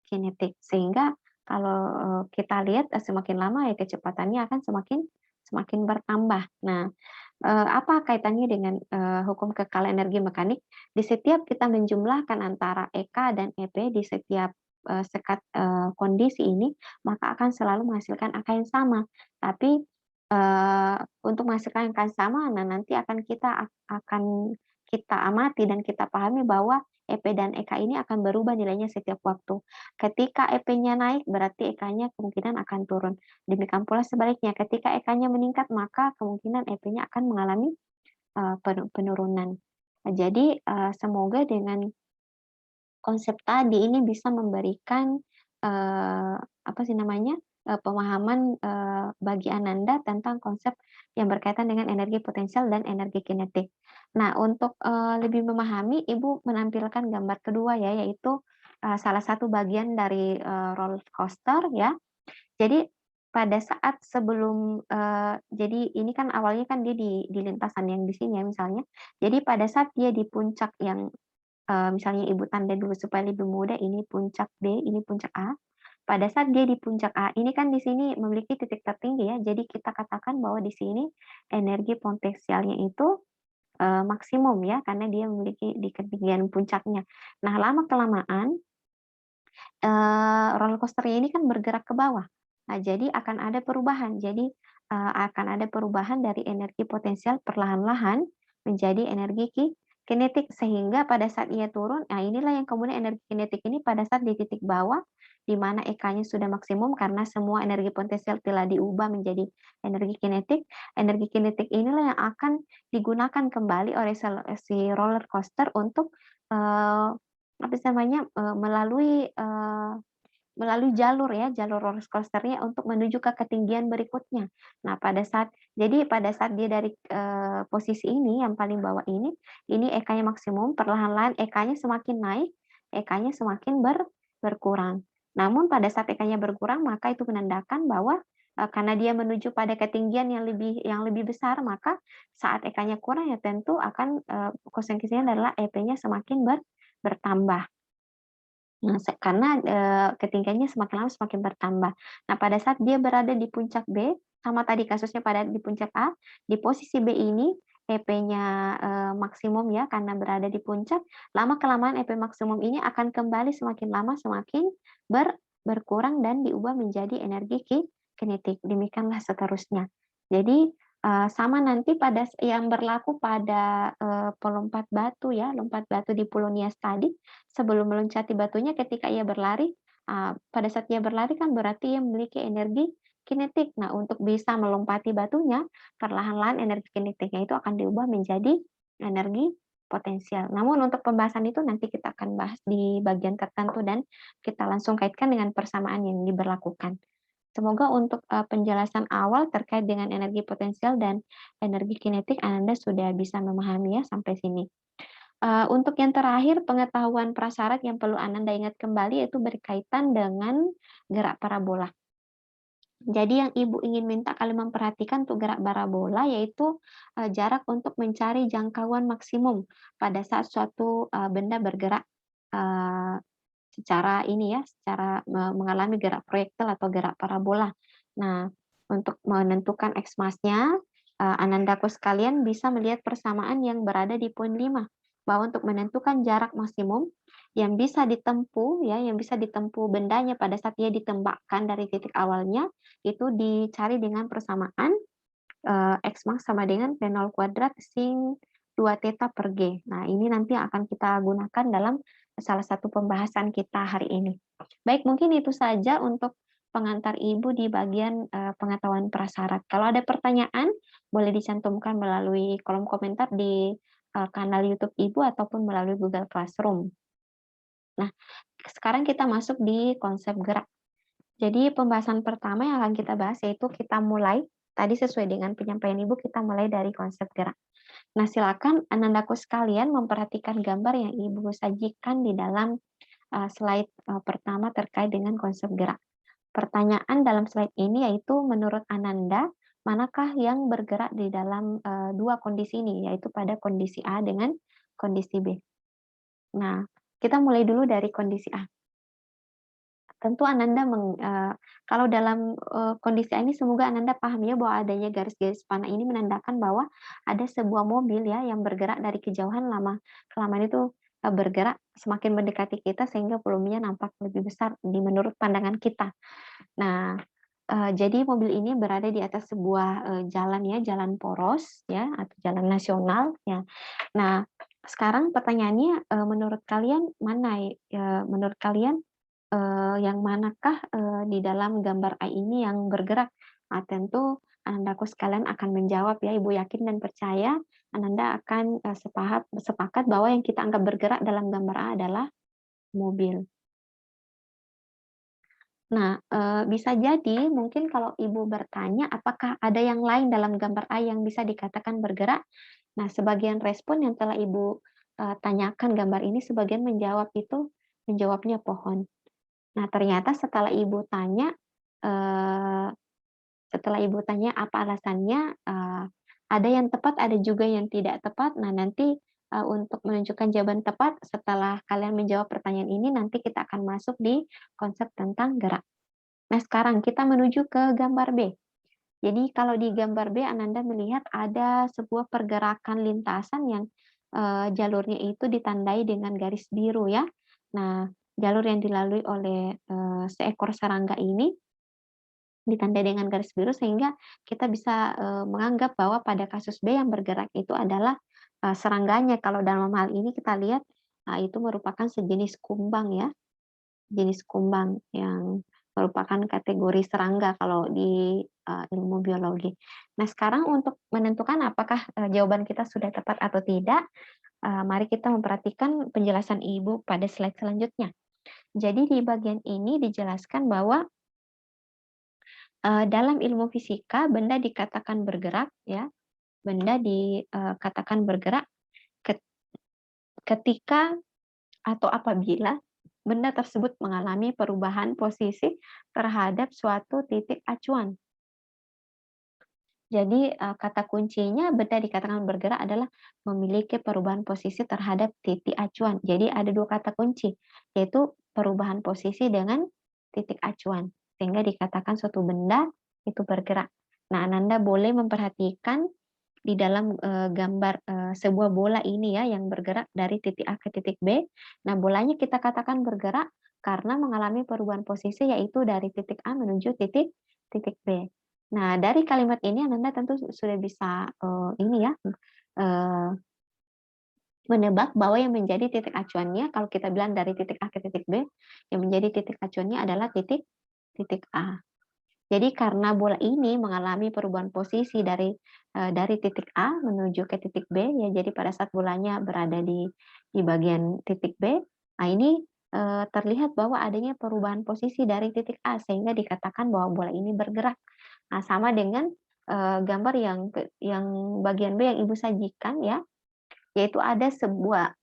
kinetik. Sehingga kalau, kita lihat, semakin lama ya kecepatannya akan semakin semakin bertambah. Nah, apa kaitannya dengan, hukum kekal energi mekanik? Di setiap kita menjumlahkan antara EK dan EP di setiap, sekat, kondisi ini, maka akan selalu menghasilkan angka yang sama. Tapi, untuk menghasilkan angka yang sama, nah nanti akan kita amati dan kita pahami bahwa EP dan EK ini akan berubah nilainya setiap waktu. Ketika EP-nya naik, berarti EK-nya kemungkinan akan turun. Demikian pula sebaliknya, ketika EK-nya meningkat, maka kemungkinan EP-nya akan mengalami, penurunan. Jadi, semoga dengan konsep tadi ini bisa memberikan, apa sih namanya, pemahaman, bagi Ananda tentang konsep yang berkaitan dengan energi potensial dan energi kinetik. Nah, untuk, lebih memahami, Ibu menampilkan gambar kedua ya, yaitu, salah satu bagian dari, roller coaster ya. Jadi pada saat sebelum, jadi ini kan awalnya kan dia di lintasan yang di sini ya misalnya. Jadi pada saat dia di puncak yang, misalnya Ibu tanda dulu supaya lebih mudah, ini puncak B, ini puncak A. Pada saat dia di puncak A, ini kan di sini memiliki titik tertinggi ya, jadi kita katakan bahwa di sini energi potensialnya itu, maksimum ya, karena dia memiliki di ketinggian puncaknya. Nah, lama-kelamaan roller coaster-nya ini kan bergerak ke bawah. Nah, jadi akan ada perubahan. Jadi, akan ada perubahan dari energi potensial perlahan-lahan menjadi energi kinetik, sehingga pada saat ia turun, nah inilah yang kemudian energi kinetik ini pada saat di titik bawah, di mana EK-nya sudah maksimum karena semua energi potensial telah diubah menjadi energi kinetik inilah yang akan digunakan kembali oleh si roller coaster untuk, apa sih namanya, melalui jalur ya, jalur roller coaster-nya untuk menuju ke ketinggian berikutnya. Nah, pada saat dia dari, posisi ini yang paling bawah ini EK-nya maksimum, perlahan-lahan EK-nya semakin naik, EK-nya semakin berkurang. Namun pada saat EK-nya berkurang, maka itu menandakan bahwa karena dia menuju pada ketinggian yang lebih besar, maka saat EK-nya kurang ya tentu akan konsekuensinya adalah EP-nya semakin bertambah. Nah, karena ketinggiannya semakin lama semakin bertambah. Nah, pada saat dia berada di puncak B, sama tadi kasusnya pada di puncak A, di posisi B ini EP-nya maksimum ya karena berada di puncak, lama-kelamaan EP maksimum ini akan kembali semakin lama semakin berkurang dan diubah menjadi energi kinetik. Demikianlah seterusnya. Jadi sama nanti pada yang berlaku pada pelompat batu ya, lompat batu di Pulau Nias tadi, sebelum meloncati batunya ketika ia berlari, pada saat ia berlari kan berarti ia memiliki energi kinetik. Nah, untuk bisa melompati batunya, perlahan-lahan energi kinetiknya itu akan diubah menjadi energi potensial. Namun untuk pembahasan itu nanti kita akan bahas di bagian tertentu dan kita langsung kaitkan dengan persamaan yang diberlakukan. Semoga untuk penjelasan awal terkait dengan energi potensial dan energi kinetik Anda sudah bisa memahami ya sampai sini. Untuk yang terakhir, pengetahuan prasyarat yang perlu Anda ingat kembali yaitu berkaitan dengan gerak parabola. Jadi yang Ibu ingin minta kalian memperhatikan untuk gerak parabola yaitu jarak untuk mencari jangkauan maksimum pada saat suatu benda bergerak secara ini ya, secara mengalami gerak proyektil atau gerak parabola. Nah, untuk menentukan X massnya, Anandaku sekalian bisa melihat persamaan yang berada di poin 5, bahwa untuk menentukan jarak maksimum yang bisa ditempuh ya, yang bisa ditempuh bendanya pada saat ia ditembakkan dari titik awalnya, itu dicari dengan persamaan X max sama dengan P0 kuadrat sin 2 theta per G. Nah, ini nanti akan kita gunakan dalam salah satu pembahasan kita hari ini. Baik, mungkin itu saja untuk pengantar Ibu di bagian pengetahuan prasyarat. Kalau ada pertanyaan, boleh dicantumkan melalui kolom komentar di kanal YouTube Ibu ataupun melalui Google Classroom. Nah, sekarang kita masuk di konsep gerak. Jadi pembahasan pertama yang akan kita bahas yaitu kita mulai, tadi sesuai dengan penyampaian Ibu, kita mulai dari konsep gerak. Nah, silakan Anandaku sekalian memperhatikan gambar yang Ibu sajikan di dalam slide pertama terkait dengan konsep gerak. Pertanyaan dalam slide ini yaitu menurut Ananda, manakah yang bergerak di dalam dua kondisi ini, yaitu pada kondisi A dengan kondisi B. Nah, kita mulai dulu dari kondisi A. Tentu Ananda kalau dalam kondisi ini semoga Ananda paham ya bahwa adanya garis-garis panah ini menandakan bahwa ada sebuah mobil ya yang bergerak dari kejauhan kelamaan itu bergerak semakin mendekati kita sehingga volumenya nampak lebih besar menurut pandangan kita. Nah, jadi mobil ini berada di atas sebuah jalan ya, jalan poros ya atau jalan nasional ya. Nah, sekarang pertanyaannya menurut kalian menurut kalian yang manakah di dalam gambar A ini yang bergerak? Nah, tentu Anandaku sekalian akan menjawab ya, Ibu yakin dan percaya Ananda akan sepakat bahwa yang kita anggap bergerak dalam gambar A adalah mobil. Nah, bisa jadi mungkin kalau Ibu bertanya apakah ada yang lain dalam gambar A yang bisa dikatakan bergerak? Nah, sebagian respon yang telah Ibu tanyakan gambar ini sebagian menjawabnya pohon. Nah, ternyata setelah Ibu tanya apa alasannya, ada yang tepat, ada juga yang tidak tepat. Nah, nanti untuk menunjukkan jawaban tepat setelah kalian menjawab pertanyaan ini, nanti kita akan masuk di konsep tentang gerak. Nah, sekarang kita menuju ke gambar B. Jadi kalau di gambar B, Ananda melihat ada sebuah pergerakan lintasan yang jalurnya itu ditandai dengan garis biru ya. Nah, jalur yang dilalui oleh seekor serangga ini ditandai dengan garis biru sehingga kita bisa menganggap bahwa pada kasus B yang bergerak itu adalah serangganya. Kalau dalam hal ini kita lihat itu merupakan sejenis kumbang ya, jenis kumbang yang merupakan kategori serangga kalau di ilmu biologi. Nah, sekarang untuk menentukan apakah jawaban kita sudah tepat atau tidak, mari kita memperhatikan penjelasan Ibu pada slide selanjutnya. Jadi di bagian ini dijelaskan bahwa dalam ilmu fisika benda dikatakan bergerak ya, benda dikatakan bergerak ketika atau apabila benda tersebut mengalami perubahan posisi terhadap suatu titik acuan. Jadi, kata kuncinya benda dikatakan bergerak adalah memiliki perubahan posisi terhadap titik acuan. Jadi ada 2 kata kunci, yaitu perubahan posisi dengan titik acuan, sehingga dikatakan suatu benda itu bergerak. Nah, Ananda boleh memperhatikan di dalam, gambar, sebuah bola ini ya, yang bergerak dari titik A ke titik B. Nah, bolanya kita katakan bergerak karena mengalami perubahan posisi, yaitu dari titik A menuju titik titik B. Nah, dari kalimat ini Ananda tentu sudah bisa, ini ya, eee, menebak bahwa yang menjadi titik acuannya kalau kita bilang dari titik A ke titik B, yang menjadi titik acuannya adalah titik titik A. Jadi karena bola ini mengalami perubahan posisi dari titik A menuju ke titik B, ya jadi pada saat bolanya berada di bagian titik B, nah ini, terlihat bahwa adanya perubahan posisi dari titik A sehingga dikatakan bahwa bola ini bergerak. Nah, sama dengan, gambar yang bagian B yang Ibu sajikan ya, yaitu ada sebuah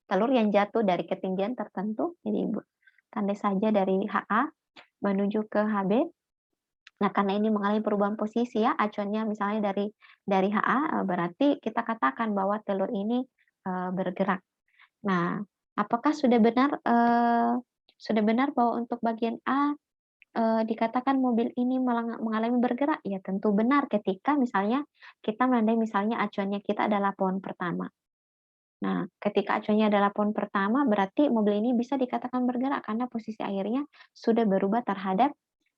telur yang jatuh dari ketinggian tertentu, jadi Ibu tandai saja dari HA menuju ke HB. Nah, karena ini mengalami perubahan posisi ya, acuannya misalnya dari HA, berarti kita katakan bahwa telur ini, bergerak. Nah, apakah sudah benar bahwa untuk bagian A, dikatakan mobil ini mengalami bergerak? Ya tentu benar ketika misalnya kita menandai misalnya acuannya kita adalah pohon pertama. Nah, ketika acuannya adalah pohon pertama, berarti mobil ini bisa dikatakan bergerak karena posisi airnya sudah berubah terhadap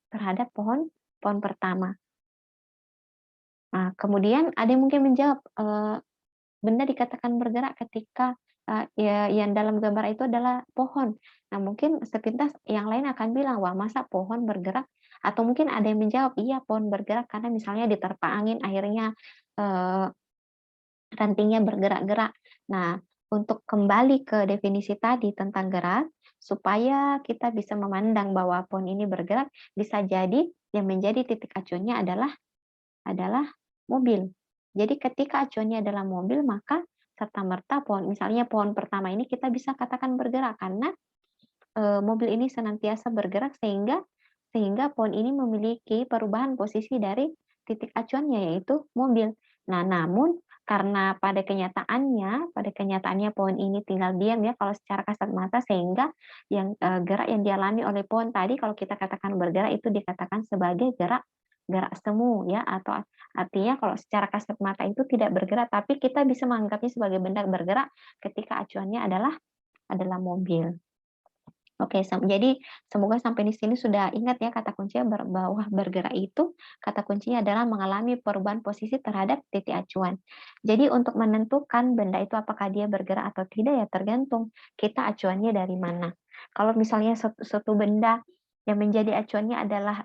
terhadap pohon pohon pertama. Nah, kemudian ada yang mungkin menjawab, benda dikatakan bergerak ketika, ya yang dalam gambar itu adalah pohon. Nah, mungkin sepintas yang lain akan bilang, "Wah, masa pohon bergerak?" Atau mungkin ada yang menjawab, "Iya, pohon bergerak karena misalnya diterpa angin akhirnya, eee, rantingnya bergerak-gerak." Nah, untuk kembali ke definisi tadi tentang gerak, supaya kita bisa memandang bahwa pohon ini bergerak, bisa jadi yang menjadi titik acuannya adalah mobil. Jadi ketika acuannya adalah mobil, maka serta-merta misalnya pohon pertama ini kita bisa katakan bergerak karena, mobil ini senantiasa bergerak sehingga sehingga pohon ini memiliki perubahan posisi dari titik acuannya, yaitu mobil. Nah, namun karena pada kenyataannya pohon ini tinggal diam ya kalau secara kasat mata sehingga gerak yang dialami oleh pohon tadi kalau kita katakan bergerak itu dikatakan sebagai gerak gerak semu ya, atau artinya kalau secara kasat mata itu tidak bergerak, tapi kita bisa menganggapnya sebagai benda bergerak ketika acuannya adalah mobil. Oke, jadi semoga sampai di sini sudah ingat ya kata kuncinya bahwa bergerak itu kata kuncinya adalah mengalami perubahan posisi terhadap titik acuan. Jadi untuk menentukan benda itu apakah dia bergerak atau tidak ya tergantung kita acuannya dari mana. Kalau misalnya suatu benda yang menjadi acuannya adalah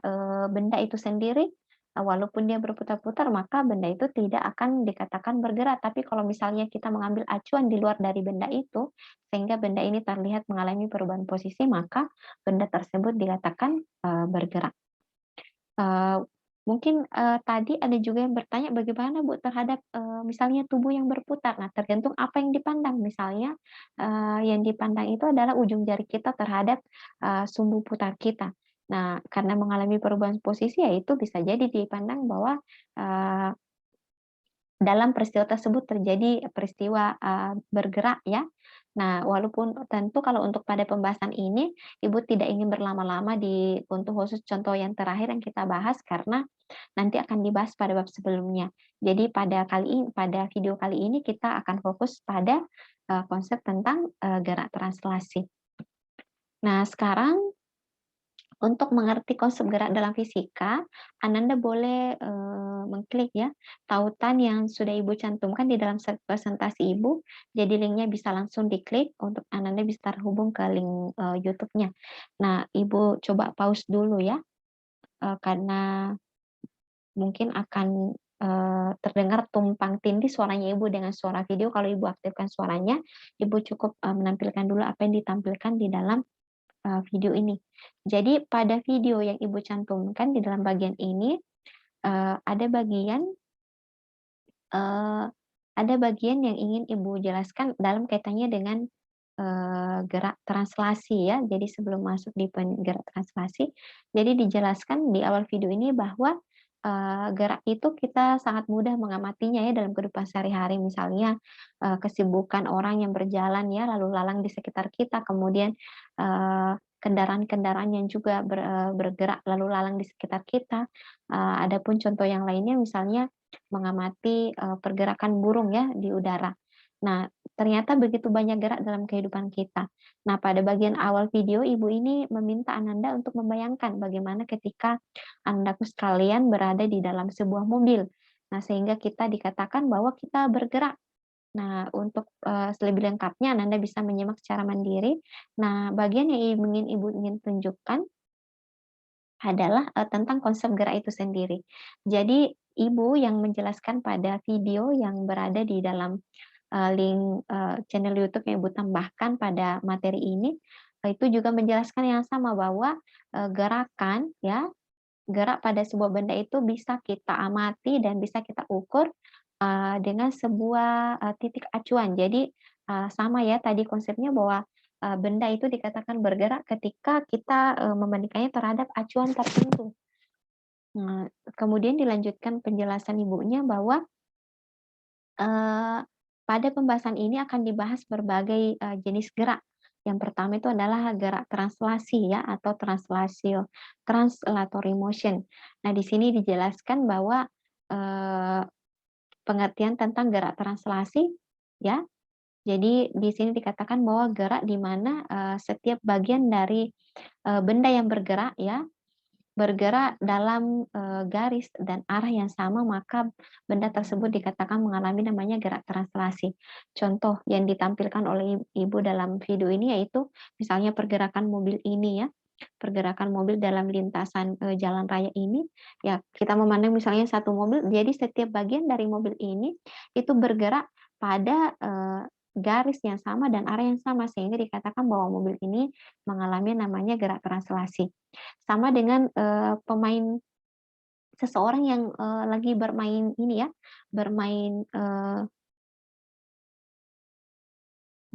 benda itu sendiri, walaupun dia berputar-putar maka benda itu tidak akan dikatakan bergerak. Tapi kalau misalnya kita mengambil acuan di luar dari benda itu, sehingga benda ini terlihat mengalami perubahan posisi, maka benda tersebut dikatakan, bergerak. Eee, Mungkin, tadi ada juga yang bertanya bagaimana Bu terhadap, misalnya tubuh yang berputar. Nah, tergantung apa yang dipandang. Misalnya, yang dipandang itu adalah ujung jari kita terhadap, sumbu putar kita. Nah, karena mengalami perubahan posisi, ya itu bisa jadi dipandang bahwa, eee, dalam peristiwa tersebut terjadi peristiwa, bergerak ya. Nah, walaupun tentu kalau untuk pada pembahasan ini, Ibu tidak ingin berlama-lama untuk khusus contoh yang terakhir yang kita bahas karena nanti akan dibahas pada bab sebelumnya. Jadi pada video kali ini kita akan fokus pada, konsep tentang, gerak translasi. Nah, sekarang untuk mengerti konsep gerak dalam fisika, Ananda boleh, mengklik ya, tautan yang sudah Ibu cantumkan di dalam presentasi Ibu. Jadi linknya bisa langsung diklik untuk Ananda bisa terhubung ke link, YouTube-nya. Nah, Ibu coba pause dulu ya, karena mungkin akan, terdengar tumpang tindih suaranya Ibu dengan suara video. Kalau Ibu aktifkan suaranya, Ibu cukup, menampilkan dulu apa yang ditampilkan di dalam video ini. Jadi pada video yang Ibu cantumkan di dalam bagian ini, eee, ada bagian eee, ada bagian yang ingin Ibu jelaskan dalam kaitannya dengan, gerak translasi ya. Jadi sebelum masuk di gerak translasi, jadi dijelaskan di awal video ini bahwa gerak itu kita sangat mudah mengamatinya ya dalam kehidupan sehari-hari. Misalnya kesibukan orang yang berjalan ya lalu lalang di sekitar kita, kemudian kendaraan-kendaraan yang juga bergerak lalu lalang di sekitar kita. Adapun contoh yang lainnya misalnya mengamati pergerakan burung ya di udara. Nah, ternyata begitu banyak gerak dalam kehidupan kita. Nah, pada bagian awal video, ibu ini meminta Ananda untuk membayangkan bagaimana ketika anandaku sekalian berada di dalam sebuah mobil. Nah, sehingga kita dikatakan bahwa kita bergerak. Nah, untuk lebih lengkapnya Ananda bisa menyimak secara mandiri. Nah, bagian yang ingin tunjukkan adalah tentang konsep gerak itu sendiri. Jadi, ibu yang menjelaskan pada video yang berada di dalam link channel YouTube yang Ibu tambahkan pada materi ini, itu juga menjelaskan yang sama bahwa gerakan ya, gerak pada sebuah benda itu bisa kita amati dan bisa kita ukur dengan sebuah titik acuan. Jadi sama ya tadi konsepnya bahwa benda itu dikatakan bergerak ketika kita membandingkannya terhadap acuan tertentu. Nah, kemudian dilanjutkan penjelasan ibunya bahwa pada pembahasan ini akan dibahas berbagai jenis gerak. Yang pertama itu adalah gerak translasi ya atau translatory motion. Nah, di sini dijelaskan bahwa pengertian tentang gerak translasi ya. Jadi di sini dikatakan bahwa gerak di mana setiap bagian dari benda yang bergerak ya bergerak dalam garis dan arah yang sama, maka benda tersebut dikatakan mengalami namanya gerak translasi. Contoh yang ditampilkan oleh ibu dalam video ini yaitu misalnya pergerakan mobil ini ya, pergerakan mobil dalam lintasan jalan raya ini, ya kita memandang misalnya satu mobil, jadi setiap bagian dari mobil ini itu bergerak pada garis yang sama dan arah yang sama sehingga dikatakan bahwa mobil ini mengalami namanya gerak translasi. Sama dengan pemain seseorang yang lagi bermain ini ya, bermain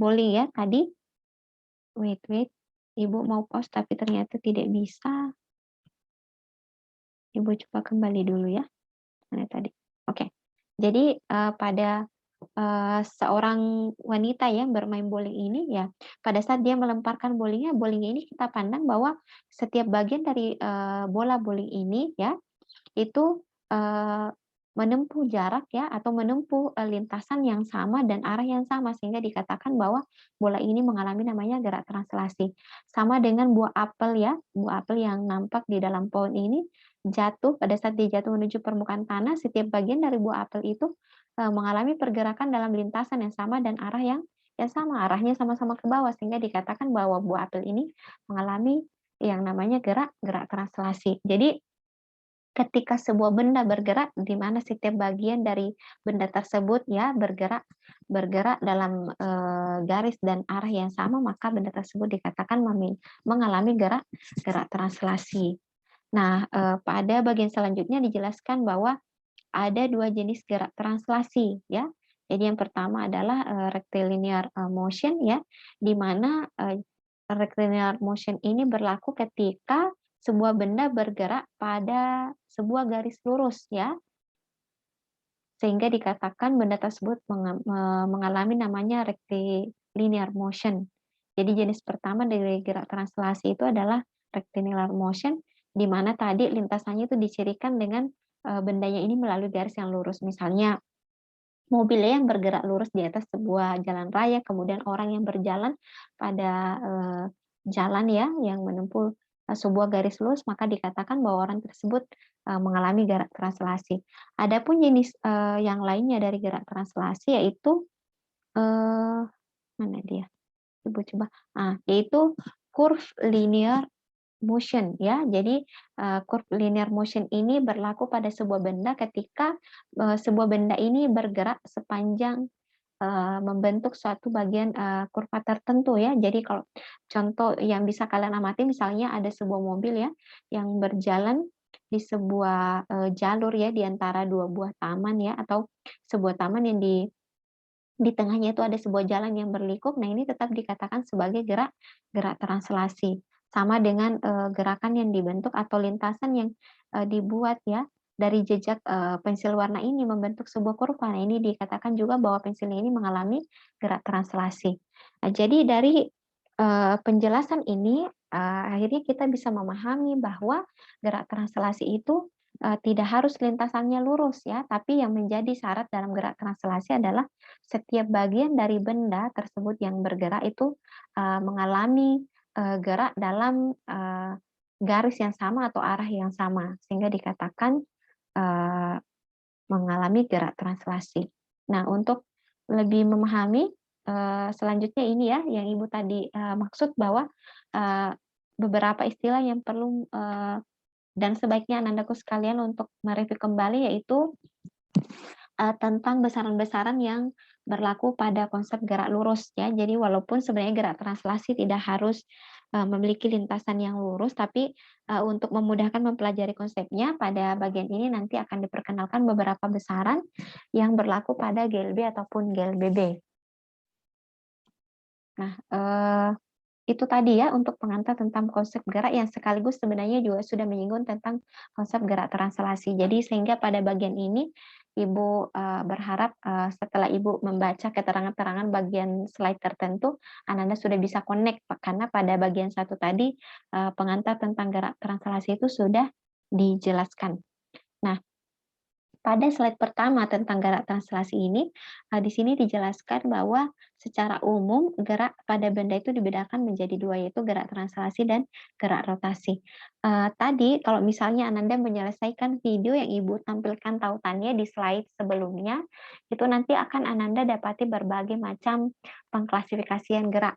bowling ya tadi. Wait, Ibu mau pause tapi ternyata tidak bisa. Ibu coba kembali dulu ya. Mana tadi? Oke. Jadi pada seorang wanita yang bermain bowling ini ya, pada saat dia melemparkan bowlingnya ini kita pandang bahwa setiap bagian dari bola bowling ini ya itu menempuh jarak ya atau menempuh lintasan yang sama dan arah yang sama sehingga dikatakan bahwa bola ini mengalami namanya gerak translasi. Sama dengan buah apel ya, buah apel yang nampak di dalam pohon ini jatuh pada saat dia jatuh menuju permukaan tanah, setiap bagian dari buah apel itu mengalami pergerakan dalam lintasan yang sama dan arah yang sama, arahnya sama-sama ke bawah sehingga dikatakan bahwa buah apel ini mengalami yang namanya gerak translasi. Jadi ketika sebuah benda bergerak, di mana setiap bagian dari benda tersebut ya bergerak dalam garis dan arah yang sama, maka benda tersebut dikatakan mengalami gerak translasi. Nah, pada bagian selanjutnya dijelaskan bahwa ada dua jenis gerak translasi ya. Jadi yang pertama adalah rectilinear motion ya, di mana rectilinear motion ini berlaku ketika sebuah benda bergerak pada sebuah garis lurus ya, sehingga dikatakan benda tersebut mengalami namanya rectilinear motion. Jadi jenis pertama dari gerak translasi itu adalah rectilinear motion, di mana tadi lintasannya itu dicirikan dengan bendanya ini melalui garis yang lurus. Misalnya mobilnya yang bergerak lurus di atas sebuah jalan raya, kemudian orang yang berjalan pada jalan ya yang menempuh sebuah garis lurus, maka dikatakan bahwa orang tersebut mengalami gerak translasi. Adapun jenis yang lainnya dari gerak translasi yaitu mana dia? Ibu coba. Yaitu curve linear motion ya. Jadi curve linear motion ini berlaku pada sebuah benda ketika sebuah benda ini bergerak sepanjang membentuk suatu bagian kurva tertentu ya. Jadi kalau contoh yang bisa kalian amati misalnya ada sebuah mobil ya yang berjalan di sebuah jalur ya di antara dua buah taman ya atau sebuah taman yang di tengahnya itu ada sebuah jalan yang berliku, nah ini tetap dikatakan sebagai gerak translasi. Sama dengan, gerakan yang dibentuk atau lintasan yang, dibuat ya, dari jejak, pensil warna ini membentuk sebuah kurva. Nah ini dikatakan juga bahwa pensil ini mengalami gerak translasi. Nah jadi dari, penjelasan ini, akhirnya kita bisa memahami bahwa gerak translasi itu, tidak harus lintasannya lurus ya, tapi yang menjadi syarat dalam gerak translasi adalah setiap bagian dari benda tersebut yang bergerak itu, mengalami, gerak dalam, garis yang sama atau arah yang sama, sehingga dikatakan, eee, mengalami gerak translasi. Nah, untuk lebih memahami, selanjutnya ini ya, yang Ibu tadi, maksud bahwa, eee, beberapa istilah yang perlu, dan sebaiknya Anandaku sekalian untuk mereview kembali, yaitu tentang besaran-besaran yang berlaku pada konsep gerak lurus ya. Jadi walaupun sebenarnya gerak translasi tidak harus, memiliki lintasan yang lurus, tapi, untuk memudahkan mempelajari konsepnya, pada bagian ini nanti akan diperkenalkan beberapa besaran yang berlaku pada GLB ataupun GLBB. Nah, itu tadi ya untuk pengantar tentang konsep gerak yang sekaligus sebenarnya juga sudah menyinggung tentang konsep gerak translasi. Jadi sehingga pada bagian ini Ibu, berharap, setelah Ibu membaca keterangan-keterangan bagian slide tertentu, Ananda sudah bisa connect, karena pada bagian satu tadi, pengantar tentang gerak translasi itu sudah dijelaskan. Nah, pada slide pertama tentang gerak translasi ini, di sini dijelaskan bahwa secara umum gerak pada benda itu dibedakan menjadi dua, yaitu gerak translasi dan gerak rotasi. Tadi kalau misalnya Ananda menyelesaikan video yang Ibu tampilkan tautannya di slide sebelumnya, itu nanti akan Ananda dapati berbagai macam pengklasifikasian gerak.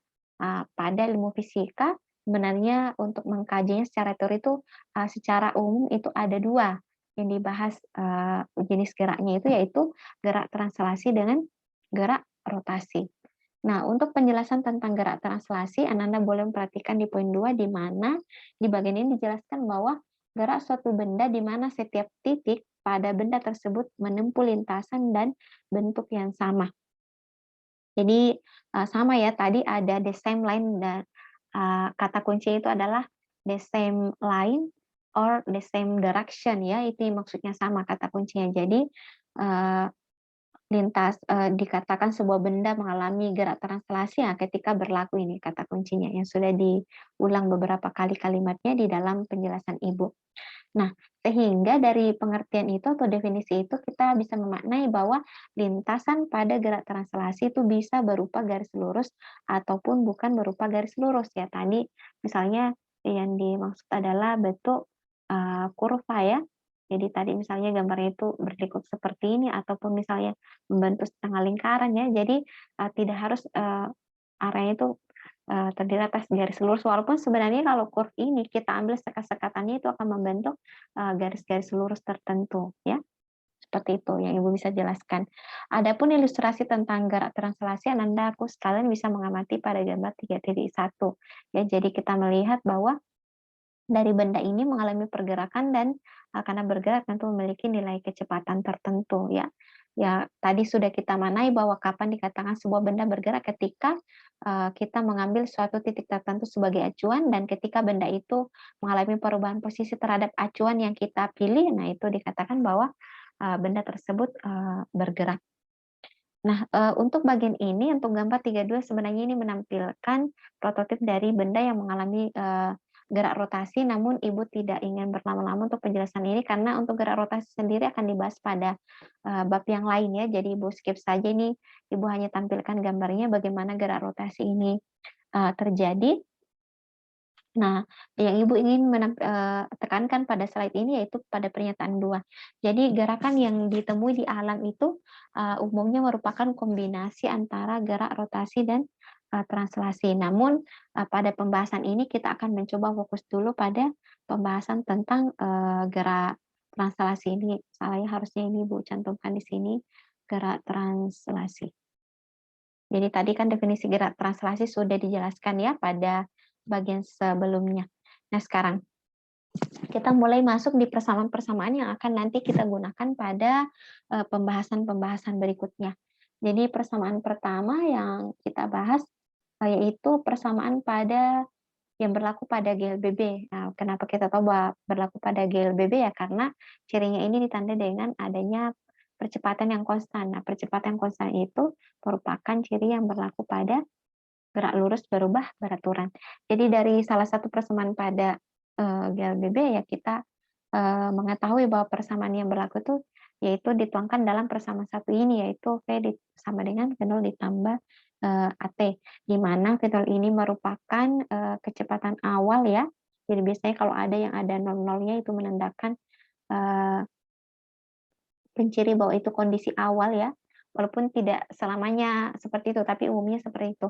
Pada ilmu fisika, sebenarnya untuk mengkajinya secara teori itu, secara umum itu ada dua yang dibahas, jenis geraknya itu yaitu gerak translasi dengan gerak rotasi. Nah, untuk penjelasan tentang gerak translasi, Ananda boleh memperhatikan di poin 2 di mana di bagian ini dijelaskan bahwa gerak suatu benda di mana setiap titik pada benda tersebut menempuh lintasan dan bentuk yang sama. Jadi, sama ya tadi ada the same line dan, kata kunci itu adalah the same line or the same direction ya, itu yang maksudnya sama kata kuncinya. Jadi, eee, dikatakan sebuah benda mengalami gerak translasi ya ketika berlaku ini kata kuncinya yang sudah diulang beberapa kali kalimatnya di dalam penjelasan Ibu. Nah, sehingga dari pengertian itu atau definisi itu kita bisa memaknai bahwa lintasan pada gerak translasi itu bisa berupa garis lurus ataupun bukan berupa garis lurus ya. Tadi misalnya yang dimaksud adalah bentuk, kurva ya. Jadi tadi misalnya gambarnya itu berlikuk seperti ini ataupun misalnya membentuk setengah lingkaran ya. Jadi, tidak harus, arahnya itu terdiri atas garis lurus, walaupun sebenarnya kalau curve ini kita ambil sekat-sekatannya itu akan membentuk, garis-garis lurus tertentu ya, seperti itu yang Ibu bisa jelaskan. Adapun ilustrasi tentang gerak translasi Ananda aku sekalian bisa mengamati pada gambar 3.1 ya. Jadi kita melihat bahwa dari benda ini mengalami pergerakan dan, karena bergerak tentu memiliki nilai kecepatan tertentu ya. Ya tadi sudah kita manai bahwa kapan dikatakan sebuah benda bergerak ketika, kita mengambil suatu titik tertentu sebagai acuan dan ketika benda itu mengalami perubahan posisi terhadap acuan yang kita pilih, nah itu dikatakan bahwa, benda tersebut, bergerak. Nah, untuk bagian ini, untuk gambar 32 sebenarnya ini menampilkan prototip dari benda yang mengalami, gerak rotasi, namun Ibu tidak ingin berlama-lama untuk penjelasan ini, karena untuk gerak rotasi sendiri akan dibahas pada, bab yang lain ya. Jadi Ibu skip saja ini, Ibu hanya tampilkan gambarnya bagaimana gerak rotasi ini, terjadi. Nah, yang Ibu ingin tekankan pada slide ini yaitu pada pernyataan 2. Jadi gerakan yang ditemui di alam itu, umumnya merupakan kombinasi antara gerak rotasi dan, translasi. Namun, pada pembahasan ini kita akan mencoba fokus dulu pada pembahasan tentang, gerak translasi ini. Salah ya, harusnya ini Ibu cantumkan di sini, gerak translasi. Jadi tadi kan definisi gerak translasi sudah dijelaskan ya pada bagian sebelumnya. Nah sekarang kita mulai masuk di persamaan-persamaan yang akan nanti kita gunakan pada pembahasan-pembahasan berikutnya. Jadi persamaan pertama yang kita bahas, yaitu persamaan pada yang berlaku pada GLBB. Nah, kenapa kita tahu bahwa berlaku pada GLBB ya karena cirinya ini ditandai dengan adanya percepatan yang konstan. Nah, percepatan konstan itu merupakan ciri yang berlaku pada gerak lurus berubah beraturan. Jadi dari salah satu persamaan pada GLBB ya kita mengetahui bahwa persamaan yang berlaku itu yaitu dituangkan dalam persamaan satu ini yaitu sama dengan V0 ditambah AT, di mana V0 ini merupakan kecepatan awal ya. Jadi biasanya kalau ada yang ada nol-nolnya itu menandakan eh, penciri bahwa itu kondisi awal ya, walaupun tidak selamanya seperti itu, tapi umumnya seperti itu.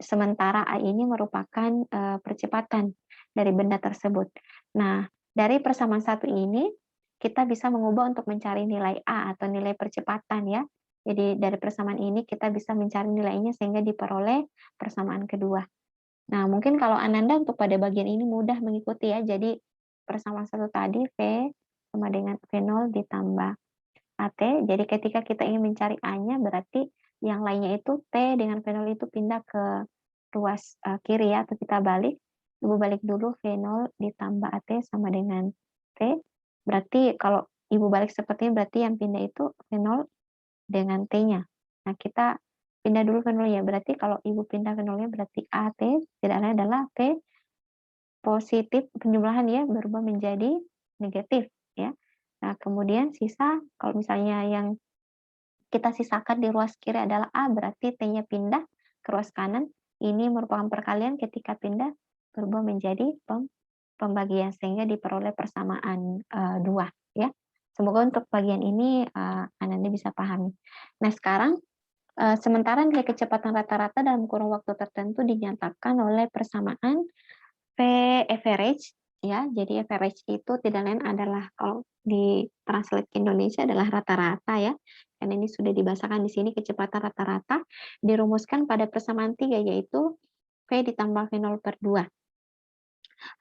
Sementara A ini merupakan percepatan dari benda tersebut. Nah, dari persamaan satu ini kita bisa mengubah untuk mencari nilai A atau nilai percepatan ya. Jadi dari persamaan ini kita bisa mencari nilainya sehingga diperoleh persamaan kedua. Nah, mungkin kalau Ananda untuk pada bagian ini mudah mengikuti ya. Jadi persamaan satu tadi V sama dengan V0 ditambah AT. Jadi ketika kita ingin mencari A-nya berarti yang lainnya itu T dengan V0 itu pindah ke ruas kiri ya atau kita balik. Ibu balik dulu V0 ditambah AT sama dengan T. Berarti kalau Ibu balik seperti ini berarti yang pindah itu V0 dengan T-nya. Nah, kita pindah dulu V0 ya. Berarti kalau Ibu pindah V0-nya berarti AT tidak lain adalah P positif penjumlahan ya berubah menjadi negatif ya. Nah, kemudian sisa kalau misalnya yang kita sisakan di ruas kiri adalah A, berarti T-nya pindah ke ruas kanan. Ini merupakan perkalian ketika pindah berubah menjadi pembagian sehingga diperoleh persamaan 2 ya. Semoga untuk bagian ini Ananda bisa pahami. Nah, sekarang sementara nilai kecepatan rata-rata dalam kurun waktu tertentu dinyatakan oleh persamaan V average ya. Jadi average itu tidak lain adalah kalau di translate ke Indonesia adalah rata-rata ya. Karena ini sudah dibahasakan di sini kecepatan rata-rata dirumuskan pada persamaan 3 yaitu V ditambah V0 per 2.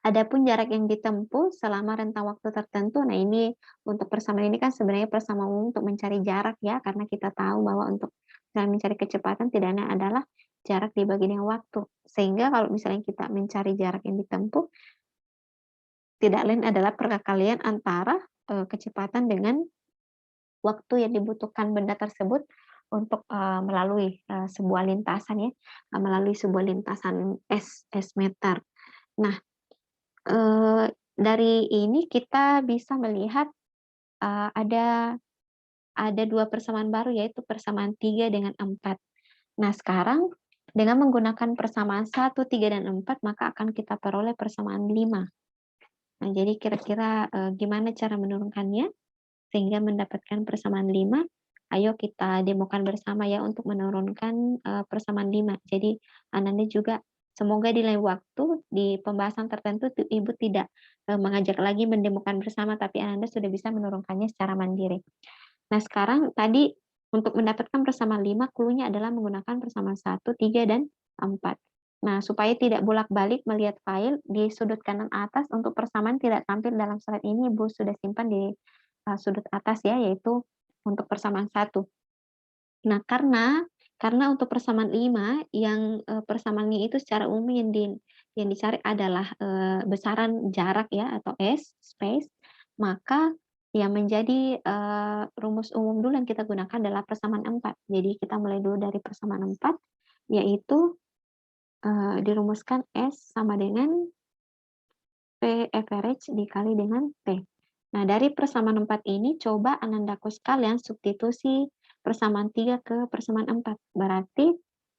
Adapun jarak yang ditempuh selama rentang waktu tertentu, nah ini untuk persamaan ini kan sebenarnya persamaan umum untuk mencari jarak ya, karena kita tahu bahwa untuk dalam mencari kecepatan tidak lain adalah jarak dibagi dengan waktu. Sehingga kalau misalnya kita mencari jarak yang ditempuh, tidak lain adalah perkalian antara kecepatan dengan waktu yang dibutuhkan benda tersebut untuk melalui sebuah lintasan ya, melalui sebuah lintasan S meter. Nah, dari ini kita bisa melihat ada dua persamaan baru yaitu persamaan 3 dengan 4. Nah, sekarang dengan menggunakan persamaan 1, 3, dan 4 maka akan kita peroleh persamaan 5. Nah, jadi kira-kira gimana cara menurunkannya sehingga mendapatkan persamaan 5? Ayo kita demokan bersama ya untuk menurunkan persamaan 5. Jadi Ananda juga semoga di lain waktu di pembahasan tertentu Ibu tidak mengajak lagi mendemokan bersama tapi Ananda sudah bisa menurunkannya secara mandiri. Nah, sekarang tadi untuk mendapatkan persamaan 5 clue-nya adalah menggunakan persamaan 1, 3, dan 4. Nah, supaya tidak bolak-balik melihat file di sudut kanan atas untuk persamaan tidak tampil dalam slide ini Ibu sudah simpan di sudut atas ya, yaitu untuk persamaan 1. Nah, karena untuk persamaan 5 yang persamaannya itu secara umum yang dicari adalah besaran jarak ya atau S space, maka yang menjadi rumus umum dulu yang kita gunakan adalah persamaan 4. Jadi kita mulai dulu dari persamaan 4 yaitu dirumuskan S sama dengan P average dikali dengan T. Nah, dari persamaan 4 ini coba Anandaku sekalian substitusi persamaan 3 ke persamaan 4. Berarti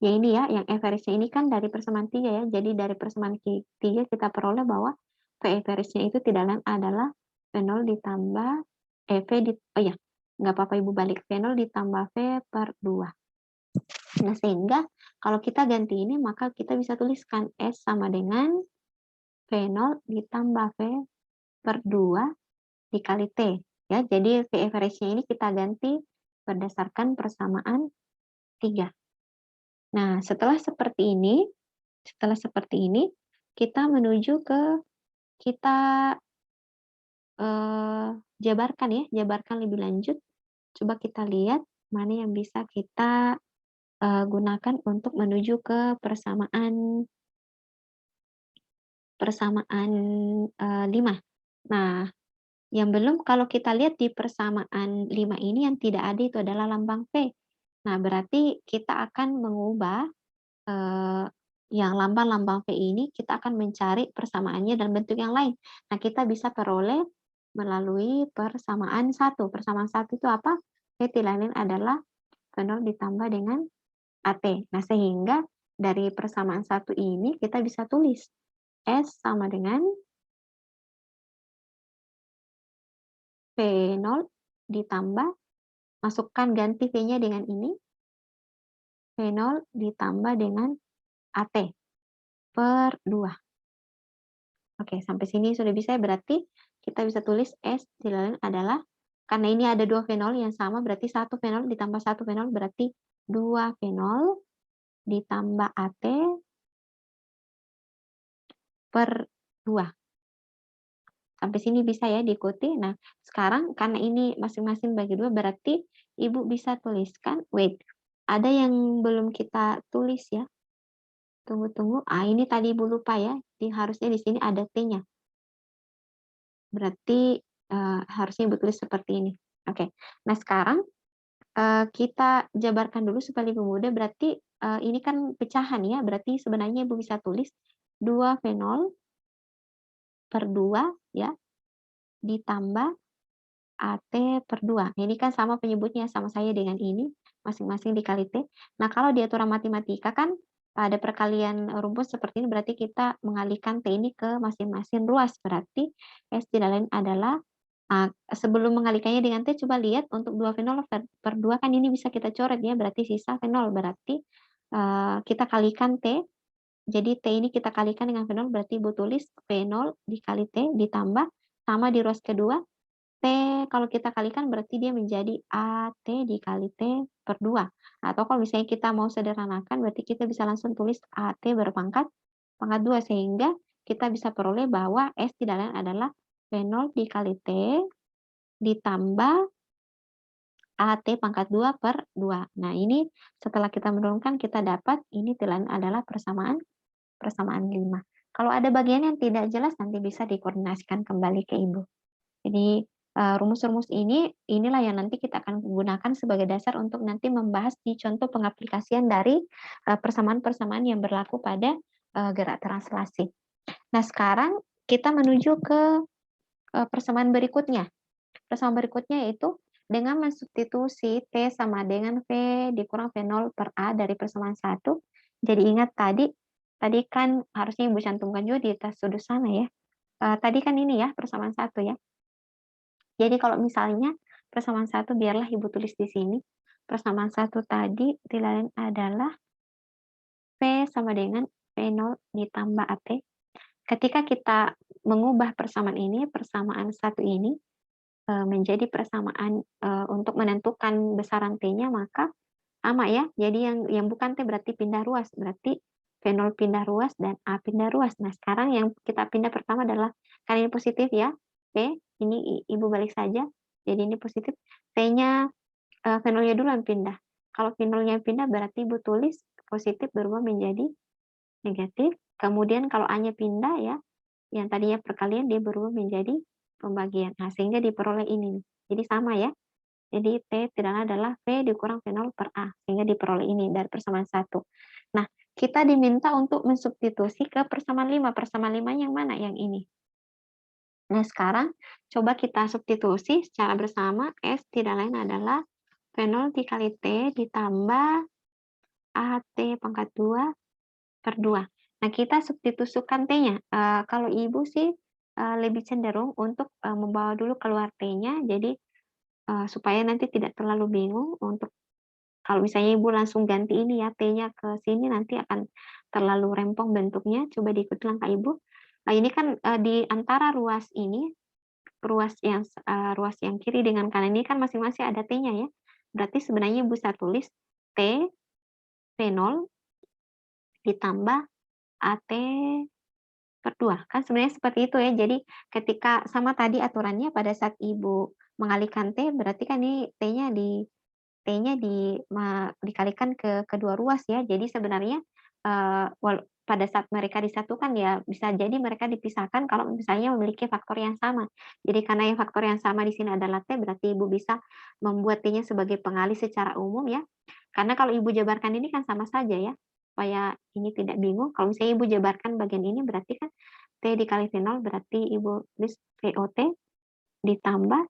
ya ini ya, yang average-nya ini kan dari persamaan 3 ya. Jadi dari persamaan 3 kita peroleh bahwa V average-nya itu tidak lain adalah V0 ditambah oh ya, nggak apa-apa Ibu balik V0 ditambah V per 2. Nah, sehingga kalau kita ganti ini maka kita bisa tuliskan S sama dengan V0 ditambah V per 2 dikali T. Ya, jadi V average-nya ini kita ganti berdasarkan persamaan 3. Nah, setelah seperti ini, kita menuju ke kita jabarkan ya, jabarkan lebih lanjut. Coba kita lihat mana yang bisa kita gunakan untuk menuju ke persamaan persamaan 5. Nah, yang belum kalau kita lihat di persamaan 5 ini yang tidak ada itu adalah lambang V. Nah, berarti kita akan mengubah Eee, yang lambang-lambang V ini kita akan mencari persamaannya dalam bentuk yang lain. Nah, kita bisa peroleh melalui persamaan satu. Persamaan satu itu apa? Etilenin adalah fenol ditambah dengan AT. Nah, sehingga dari persamaan satu ini kita bisa tulis S sama dengan fenol ditambah masukkan ganti V-nya dengan ini, fenol ditambah dengan AT per 2. Oke, sampai sini sudah bisa ya, berarti kita bisa tulis S dilain adalah karena ini ada 2 fenol yang sama, berarti 1 fenol ditambah 1 fenol berarti 2 fenol ditambah AT per 2. Sampai sini bisa ya diikuti. Nah, sekarang karena ini masing-masing bagi 2 berarti Ibu bisa tuliskan wait, ada yang belum kita tulis ya. Tunggu. Ini tadi Ibu lupa ya, harusnya di sini ada T-nya. Berarti, harusnya Ibu tulis seperti ini. Oke. Nah, sekarang kita jabarkan dulu supaya lebih mudah, berarti, ini kan pecahan ya, berarti sebenarnya Ibu bisa tulis 2 fenol per 2 ya, ditambah AT per 2. Ini kan sama penyebutnya, sama saya dengan ini, masing-masing dikali T. Nah, kalau di aturan matematika kan pada perkalian rumput seperti ini, berarti kita mengalihkan T ini ke masing-masing ruas, berarti S tidak lain adalah sebelum mengalihkannya dengan T, coba lihat untuk 2 fenol per 2 kan ini bisa kita coret ya, berarti sisa fenol. Berarti, kita kalikan T, jadi T ini kita kalikan dengan fenol, berarti Ibu tulis fenol dikali T ditambah sama di ruas kedua, T kalau kita kalikan berarti dia menjadi AT dikali T per 2. Atau kalau misalnya kita mau sederhanakan, berarti kita bisa langsung tulis AT berpangkat pangkat 2, sehingga kita bisa peroleh bahwa S tidak lain adalah fenol dikali T ditambah AT pangkat 2 per 2. Nah, ini setelah kita menurunkan kita dapat ini tidak lain adalah persamaan 5. Kalau ada bagian yang tidak jelas nanti bisa dikoordinasikan kembali ke Ibu. Jadi, rumus-rumus inilah yang nanti kita akan gunakan sebagai dasar untuk nanti membahas di contoh pengaplikasian dari, persamaan-persamaan yang berlaku pada, gerak translasi. Nah, sekarang kita menuju ke, persamaan berikutnya. Persamaan berikutnya yaitu dengan mensubstitusi T sama dengan V dikurang V0 per A dari persamaan 1. Jadi ingat tadi kan harusnya Ibu cantumkan juga di tas sudut sana ya. Tadi kan ini ya persamaan 1 ya. Jadi kalau misalnya persamaan 1 biarlah Ibu tulis di sini. Persamaan 1 tadi tidak lain adalah V sama dengan V0 ditambah AT. Ketika kita mengubah persamaan ini, persamaan 1 ini, menjadi persamaan, untuk menentukan besaran T-nya, maka sama ya. Jadi yang bukan T berarti pindah ruas, berarti V0 pindah ruas dan A pindah ruas. Nah, sekarang yang kita pindah pertama adalah, kan ini positif ya, T, ini Ibu balik saja, jadi ini positif, T-nya, V0-nya dulu yang pindah. Kalau V0-nya pindah berarti Ibu tulis positif berubah menjadi negatif, kemudian kalau A-nya pindah ya, yang tadinya perkalian dia berubah menjadi pembagian. Nah, sehingga diperoleh ini nih. Jadi sama ya. Jadi T tidak adalah V dikurang V0 per A, sehingga diperoleh ini dari persamaan 1. Nah, kita diminta untuk mensubstitusi ke persamaan 5. Persamaan 5 yang mana? Yang ini. Nah, sekarang coba kita substitusi secara bersama. S tidak lain adalah V0 dikali T ditambah AT pangkat 2 per 2. Nah, kita substitusikan T-nya. Kalau Ibu sih, lebih cenderung untuk, membawa dulu keluar T-nya, jadi, supaya nanti tidak terlalu bingung untuk kalau misalnya Ibu langsung ganti ini ya, T-nya ke sini nanti akan terlalu rempong bentuknya, coba diikuti langkah Ibu. Nah, ini kan, di antara ruas ini, ruas yang kiri dengan kanan ini kan masing-masing ada T-nya ya. Berarti sebenarnya Ibu bisa tulis T V0 ditambah AT per 2, kan sebenarnya seperti itu ya. Jadi ketika sama tadi aturannya pada saat Ibu mengalihkan T, berarti kan ini T-nya T-nya dikalikan ke kedua ruas ya. Jadi sebenarnya, pada saat mereka disatukan ya bisa jadi mereka dipisahkan kalau misalnya memiliki faktor yang sama. Jadi karena yang faktor yang sama di sini adalah T, berarti Ibu bisa membuat T-nya sebagai pengalih secara umum ya. Karena kalau Ibu jabarkan ini kan sama saja ya, supaya ini tidak bingung, kalau misalnya Ibu jabarkan bagian ini berarti kan T dikali V0 berarti Ibu tulis VOT ditambah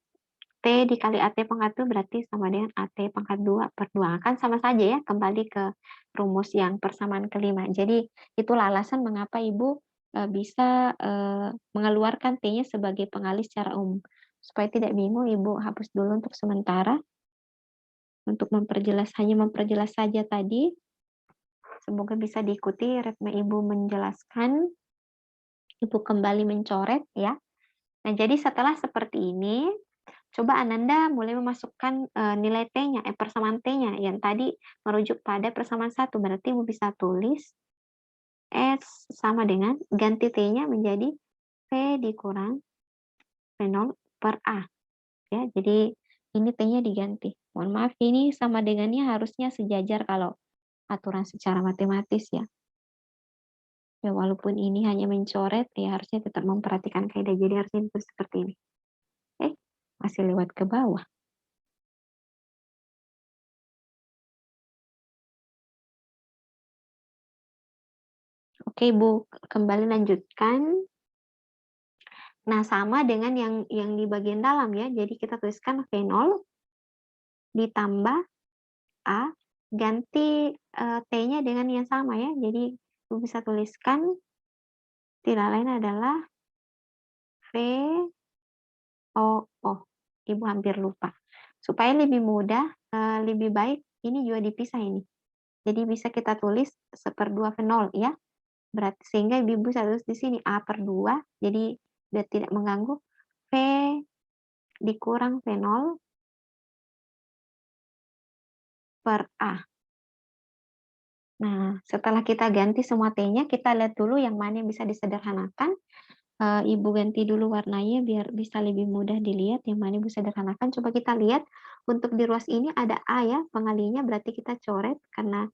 T dikali AT pangkat 2 berarti sama dengan AT pangkat 2 per 2. Kan sama saja ya, kembali ke rumus yang persamaan kelima. Jadi itulah alasan mengapa Ibu bisa mengeluarkan T-nya sebagai pengalih secara umum. Supaya tidak bingung, Ibu hapus dulu untuk sementara. Untuk hanya memperjelas saja tadi. Semoga bisa diikuti ritme Ibu menjelaskan. Ibu kembali mencoret ya. Nah, jadi setelah seperti ini, coba Ananda mulai memasukkan nilai T-nya, persamaan T-nya yang tadi merujuk pada persamaan 1. Berarti Ibu bisa tulis S sama dengan ganti T-nya menjadi V dikurang V0 per A. Ya, jadi ini T-nya diganti. Mohon maaf, ini sama dengannya harusnya sejajar kalau aturan secara matematis ya. Ya, walaupun ini hanya mencoret, ya harusnya tetap memperhatikan kaidah. Jadi harusnya itu seperti ini. Masih lewat ke bawah. Oke, Ibu, kembali lanjutkan. Nah, sama dengan yang di bagian dalam ya. Jadi kita tuliskan V0 ditambah A, ganti T-nya dengan yang sama ya. Jadi Ibu bisa tuliskan tidak lain adalah V O. Ibu hampir lupa. Supaya lebih mudah, lebih baik ini juga dipisah ini. Jadi bisa kita tulis 1/2 V0 ya. Berarti sehingga Ibu bisa tulis di sini A per 2, jadi biar tidak mengganggu, V dikurang V0 per A. Nah, setelah kita ganti semua T-nya, kita lihat dulu yang mana yang bisa disederhanakan. Ibu ganti dulu warnanya biar bisa lebih mudah dilihat yang mana yang bisa disederhanakan. Coba kita lihat, untuk di ruas ini ada A ya, pengalinya berarti kita coret karena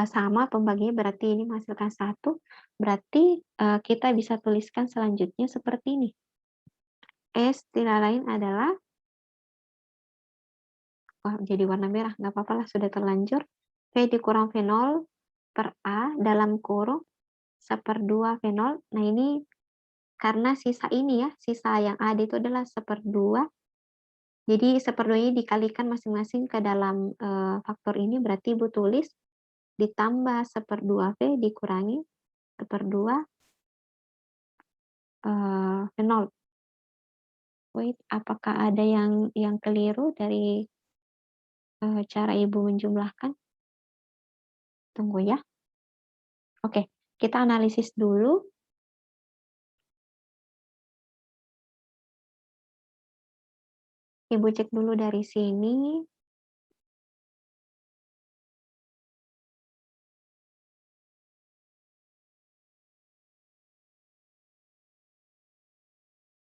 sama pembagiannya berarti ini menghasilkan 1. Berarti kita bisa tuliskan selanjutnya seperti ini. S tidak lain adalah, jadi warna merah, nggak apa-apa lah, sudah terlanjur. V dikurang V0 per A dalam kurung 1/2 V0. Nah, ini karena sisa ini ya, sisa yang ada itu adalah 1/2. Jadi 1/2 ini dikalikan masing-masing ke dalam faktor ini, berarti Ibu tulis ditambah 1/2 V dikurangi 1/2 V0. Wait, apakah ada yang keliru dari cara Ibu menjumlahkan? Tunggu ya. Oke, kita analisis dulu. Ibu cek dulu dari sini.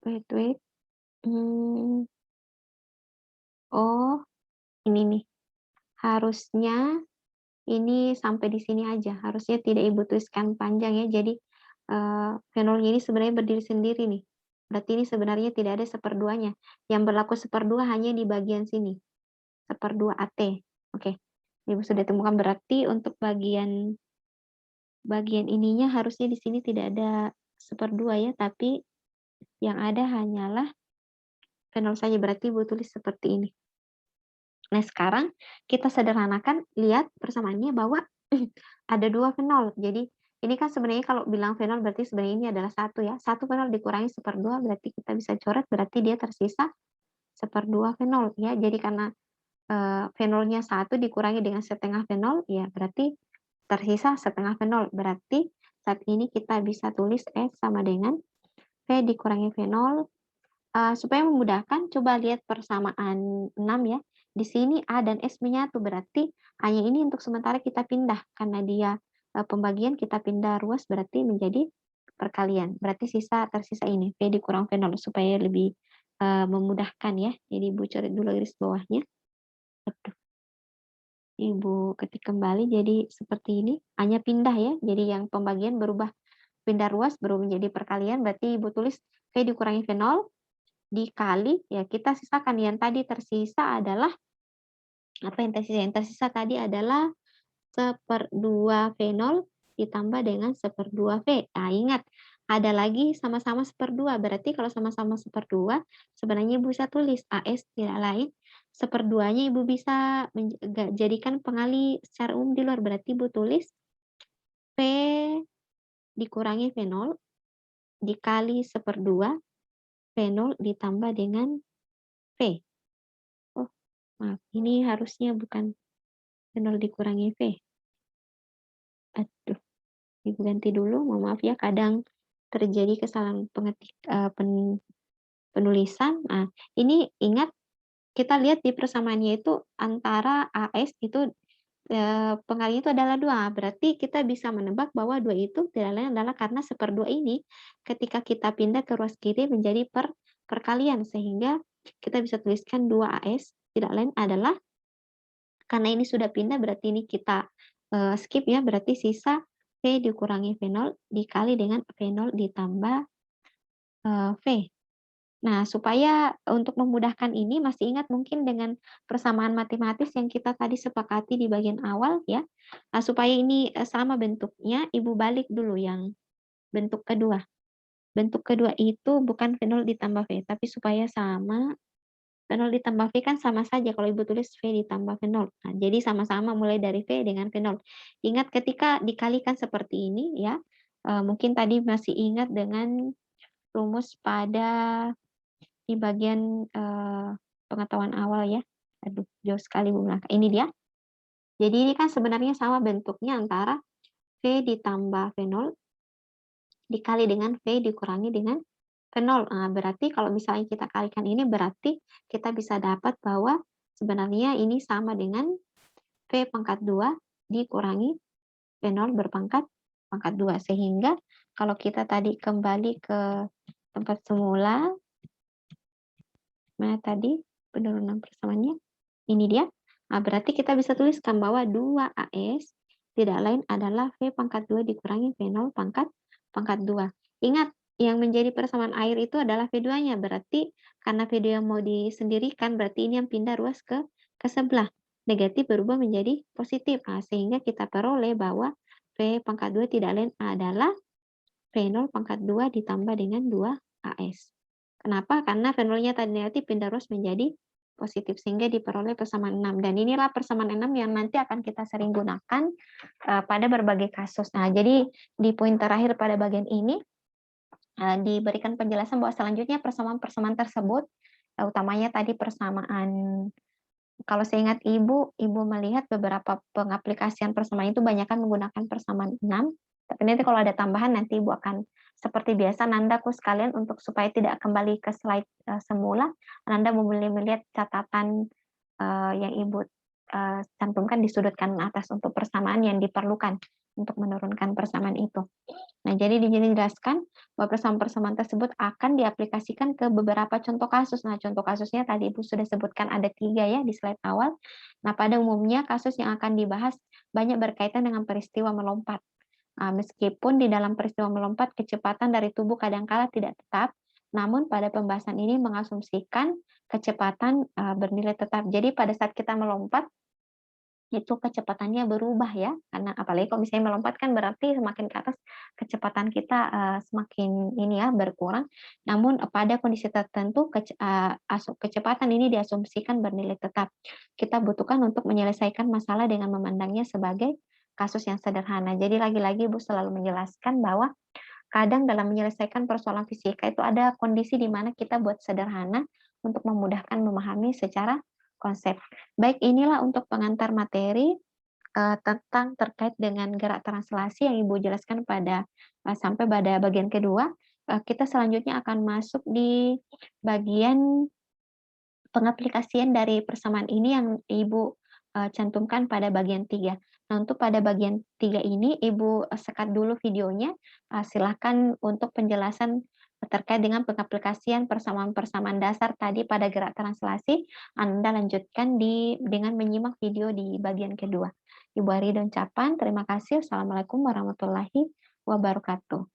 Wait. Oh, ini nih. Harusnya ini sampai di sini aja. Harusnya tidak Ibu tuliskan panjang ya. Jadi fenolnya ini sebenarnya berdiri sendiri nih. Berarti ini sebenarnya tidak ada 1/2-nya. Yang berlaku 1/2 hanya di bagian sini. 1/2 AT. Oke. Ibu sudah temukan, berarti untuk bagian ininya harusnya di sini tidak ada 1/2 ya, tapi yang ada hanyalah V0 saja, berarti Ibu tulis seperti ini. Nah, sekarang kita sederhanakan, lihat persamaannya bahwa ada 2 V0. Jadi ini kan sebenarnya kalau bilang V0 berarti sebenarnya ini adalah 1 ya. 1 V0 dikurangi 1/2 berarti kita bisa coret, berarti dia tersisa 1/2 V0 ya. Jadi karena V0-nya 1 dikurangi dengan setengah V0, ya berarti tersisa setengah V0. Berarti saat ini kita bisa tulis S sama dengan V dikurangi V0. Supaya memudahkan, coba lihat persamaan 6 ya. Di sini A dan S menyatu, berarti hanya ini untuk sementara kita pindah. Karena dia pembagian, kita pindah ruas, berarti menjadi perkalian. Berarti tersisa ini, V dikurang V0, supaya lebih memudahkan ya. Jadi Ibu coret dulu garis bawahnya. Ibu ketik kembali jadi seperti ini, hanya pindah ya, jadi yang pembagian berubah pindah ruas berubah menjadi perkalian, berarti Ibu tulis V dikurangi V0 dikali, ya kita sisakan yang tadi tersisa adalah, apa yang tersisa? Yang tersisa tadi adalah 1/2 V0 ditambah dengan 1/2 V. Nah, ingat, ada lagi sama-sama 1/2, berarti kalau sama-sama 1/2, sebenarnya Ibu bisa tulis AS tidak lain 1/2-nya Ibu bisa jadikan pengali secara umum di luar, berarti Ibu tulis V dikurangi V0 dikali 1/2 V0 ditambah dengan V. Oh, maaf, ini harusnya bukan V0 dikurangi V. Aduh. Ibu ganti dulu, mohon maaf ya, kadang terjadi kesalahan penulisan. Nah, ini ingat kita lihat di persamaannya itu antara AS itu, pengalinya itu adalah 2, berarti kita bisa menebak bahwa 2 itu tidak lain adalah karena 1/2 ini ketika kita pindah ke ruas kiri menjadi perkalian, sehingga kita bisa tuliskan 2AS tidak lain adalah, karena ini sudah pindah berarti ini kita, skip ya, berarti sisa V dikurangi V0 dikali dengan V0 ditambah, V. Nah, supaya untuk memudahkan ini masih ingat mungkin dengan persamaan matematis yang kita tadi sepakati di bagian awal ya. Nah, supaya ini, sama bentuknya, Ibu balik dulu yang bentuk kedua. Bentuk kedua itu bukan V0 ditambah V, tapi supaya sama, V0 ditambah V kan sama saja kalau Ibu tulis V ditambah V0. Nah, jadi sama-sama mulai dari V dengan V0. Ingat ketika dikalikan seperti ini ya, mungkin tadi masih ingat dengan rumus pada di bagian, pengetahuan awal ya. Aduh, jauh sekali Bu Blanka. Ini dia. Jadi ini kan sebenarnya sama bentuknya antara V ditambah V0 dikali dengan V dikurangi dengan V0. Nah, berarti kalau misalnya kita kalikan ini berarti kita bisa dapat bahwa sebenarnya ini sama dengan V pangkat 2 dikurangi V0 berpangkat pangkat 2. Sehingga kalau kita tadi kembali ke tempat semula, mana tadi penurunan persamaannya? Ini dia. Nah, berarti kita bisa tuliskan bahwa 2AS tidak lain adalah V pangkat 2 dikurangi V0 pangkat pangkat 2. Ingat, yang menjadi persamaan air itu adalah V2-nya. Berarti karena V2 mau disendirikan, berarti ini yang pindah ruas ke sebelah. Negatif berubah menjadi positif. Nah, sehingga kita peroleh bahwa V pangkat 2 tidak lain adalah V0 pangkat 2 ditambah dengan 2AS. Kenapa? Karena V0-nya tadi negatif pindah ruas menjadi positif sehingga diperoleh persamaan 6, dan inilah persamaan 6 yang nanti akan kita sering gunakan pada berbagai kasus. Nah, jadi di poin terakhir pada bagian ini diberikan penjelasan bahwa selanjutnya persamaan-persamaan tersebut utamanya tadi persamaan, kalau saya ingat Ibu melihat beberapa pengaplikasian persamaan itu banyakkan menggunakan persamaan 6, tapi nanti kalau ada tambahan nanti Ibu akan seperti biasa Nandaku sekalian untuk supaya tidak kembali ke slide semula, Nanda boleh melihat catatan yang Ibu cantumkan di sudut kanan atas untuk persamaan yang diperlukan untuk menurunkan persamaan itu. Nah, jadi di sini dijelaskan bahwa persamaan-persamaan tersebut akan diaplikasikan ke beberapa contoh kasus. Nah, contoh kasusnya tadi Ibu sudah sebutkan ada 3 ya di slide awal. Nah, pada umumnya kasus yang akan dibahas banyak berkaitan dengan peristiwa melompat. Meskipun di dalam peristiwa melompat kecepatan dari tubuh kadangkala tidak tetap, namun pada pembahasan ini mengasumsikan kecepatan bernilai tetap. Jadi pada saat kita melompat itu kecepatannya berubah ya, karena apalagi kalau misalnya melompat kan berarti semakin ke atas kecepatan kita semakin ini ya berkurang. Namun pada kondisi tertentu kecepatan ini diasumsikan bernilai tetap. Kita butuhkan untuk menyelesaikan masalah dengan memandangnya sebagai kasus yang sederhana. Jadi lagi-lagi Ibu selalu menjelaskan bahwa kadang dalam menyelesaikan persoalan fisika itu ada kondisi di mana kita buat sederhana untuk memudahkan memahami secara konsep. Baik, inilah untuk pengantar materi tentang terkait dengan gerak translasi yang Ibu jelaskan pada sampai pada bagian kedua. Kita selanjutnya akan masuk di bagian pengaplikasian dari persamaan ini yang Ibu cantumkan pada bagian 3. Nah, untuk pada bagian 3 ini Ibu sekat dulu videonya, silakan untuk penjelasan terkait dengan pengaplikasian persamaan-persamaan dasar tadi pada gerak translasi, Anda lanjutkan dengan menyimak video di bagian kedua. Ibu Ari dan ucapan terima kasih. Assalamualaikum warahmatullahi wabarakatuh.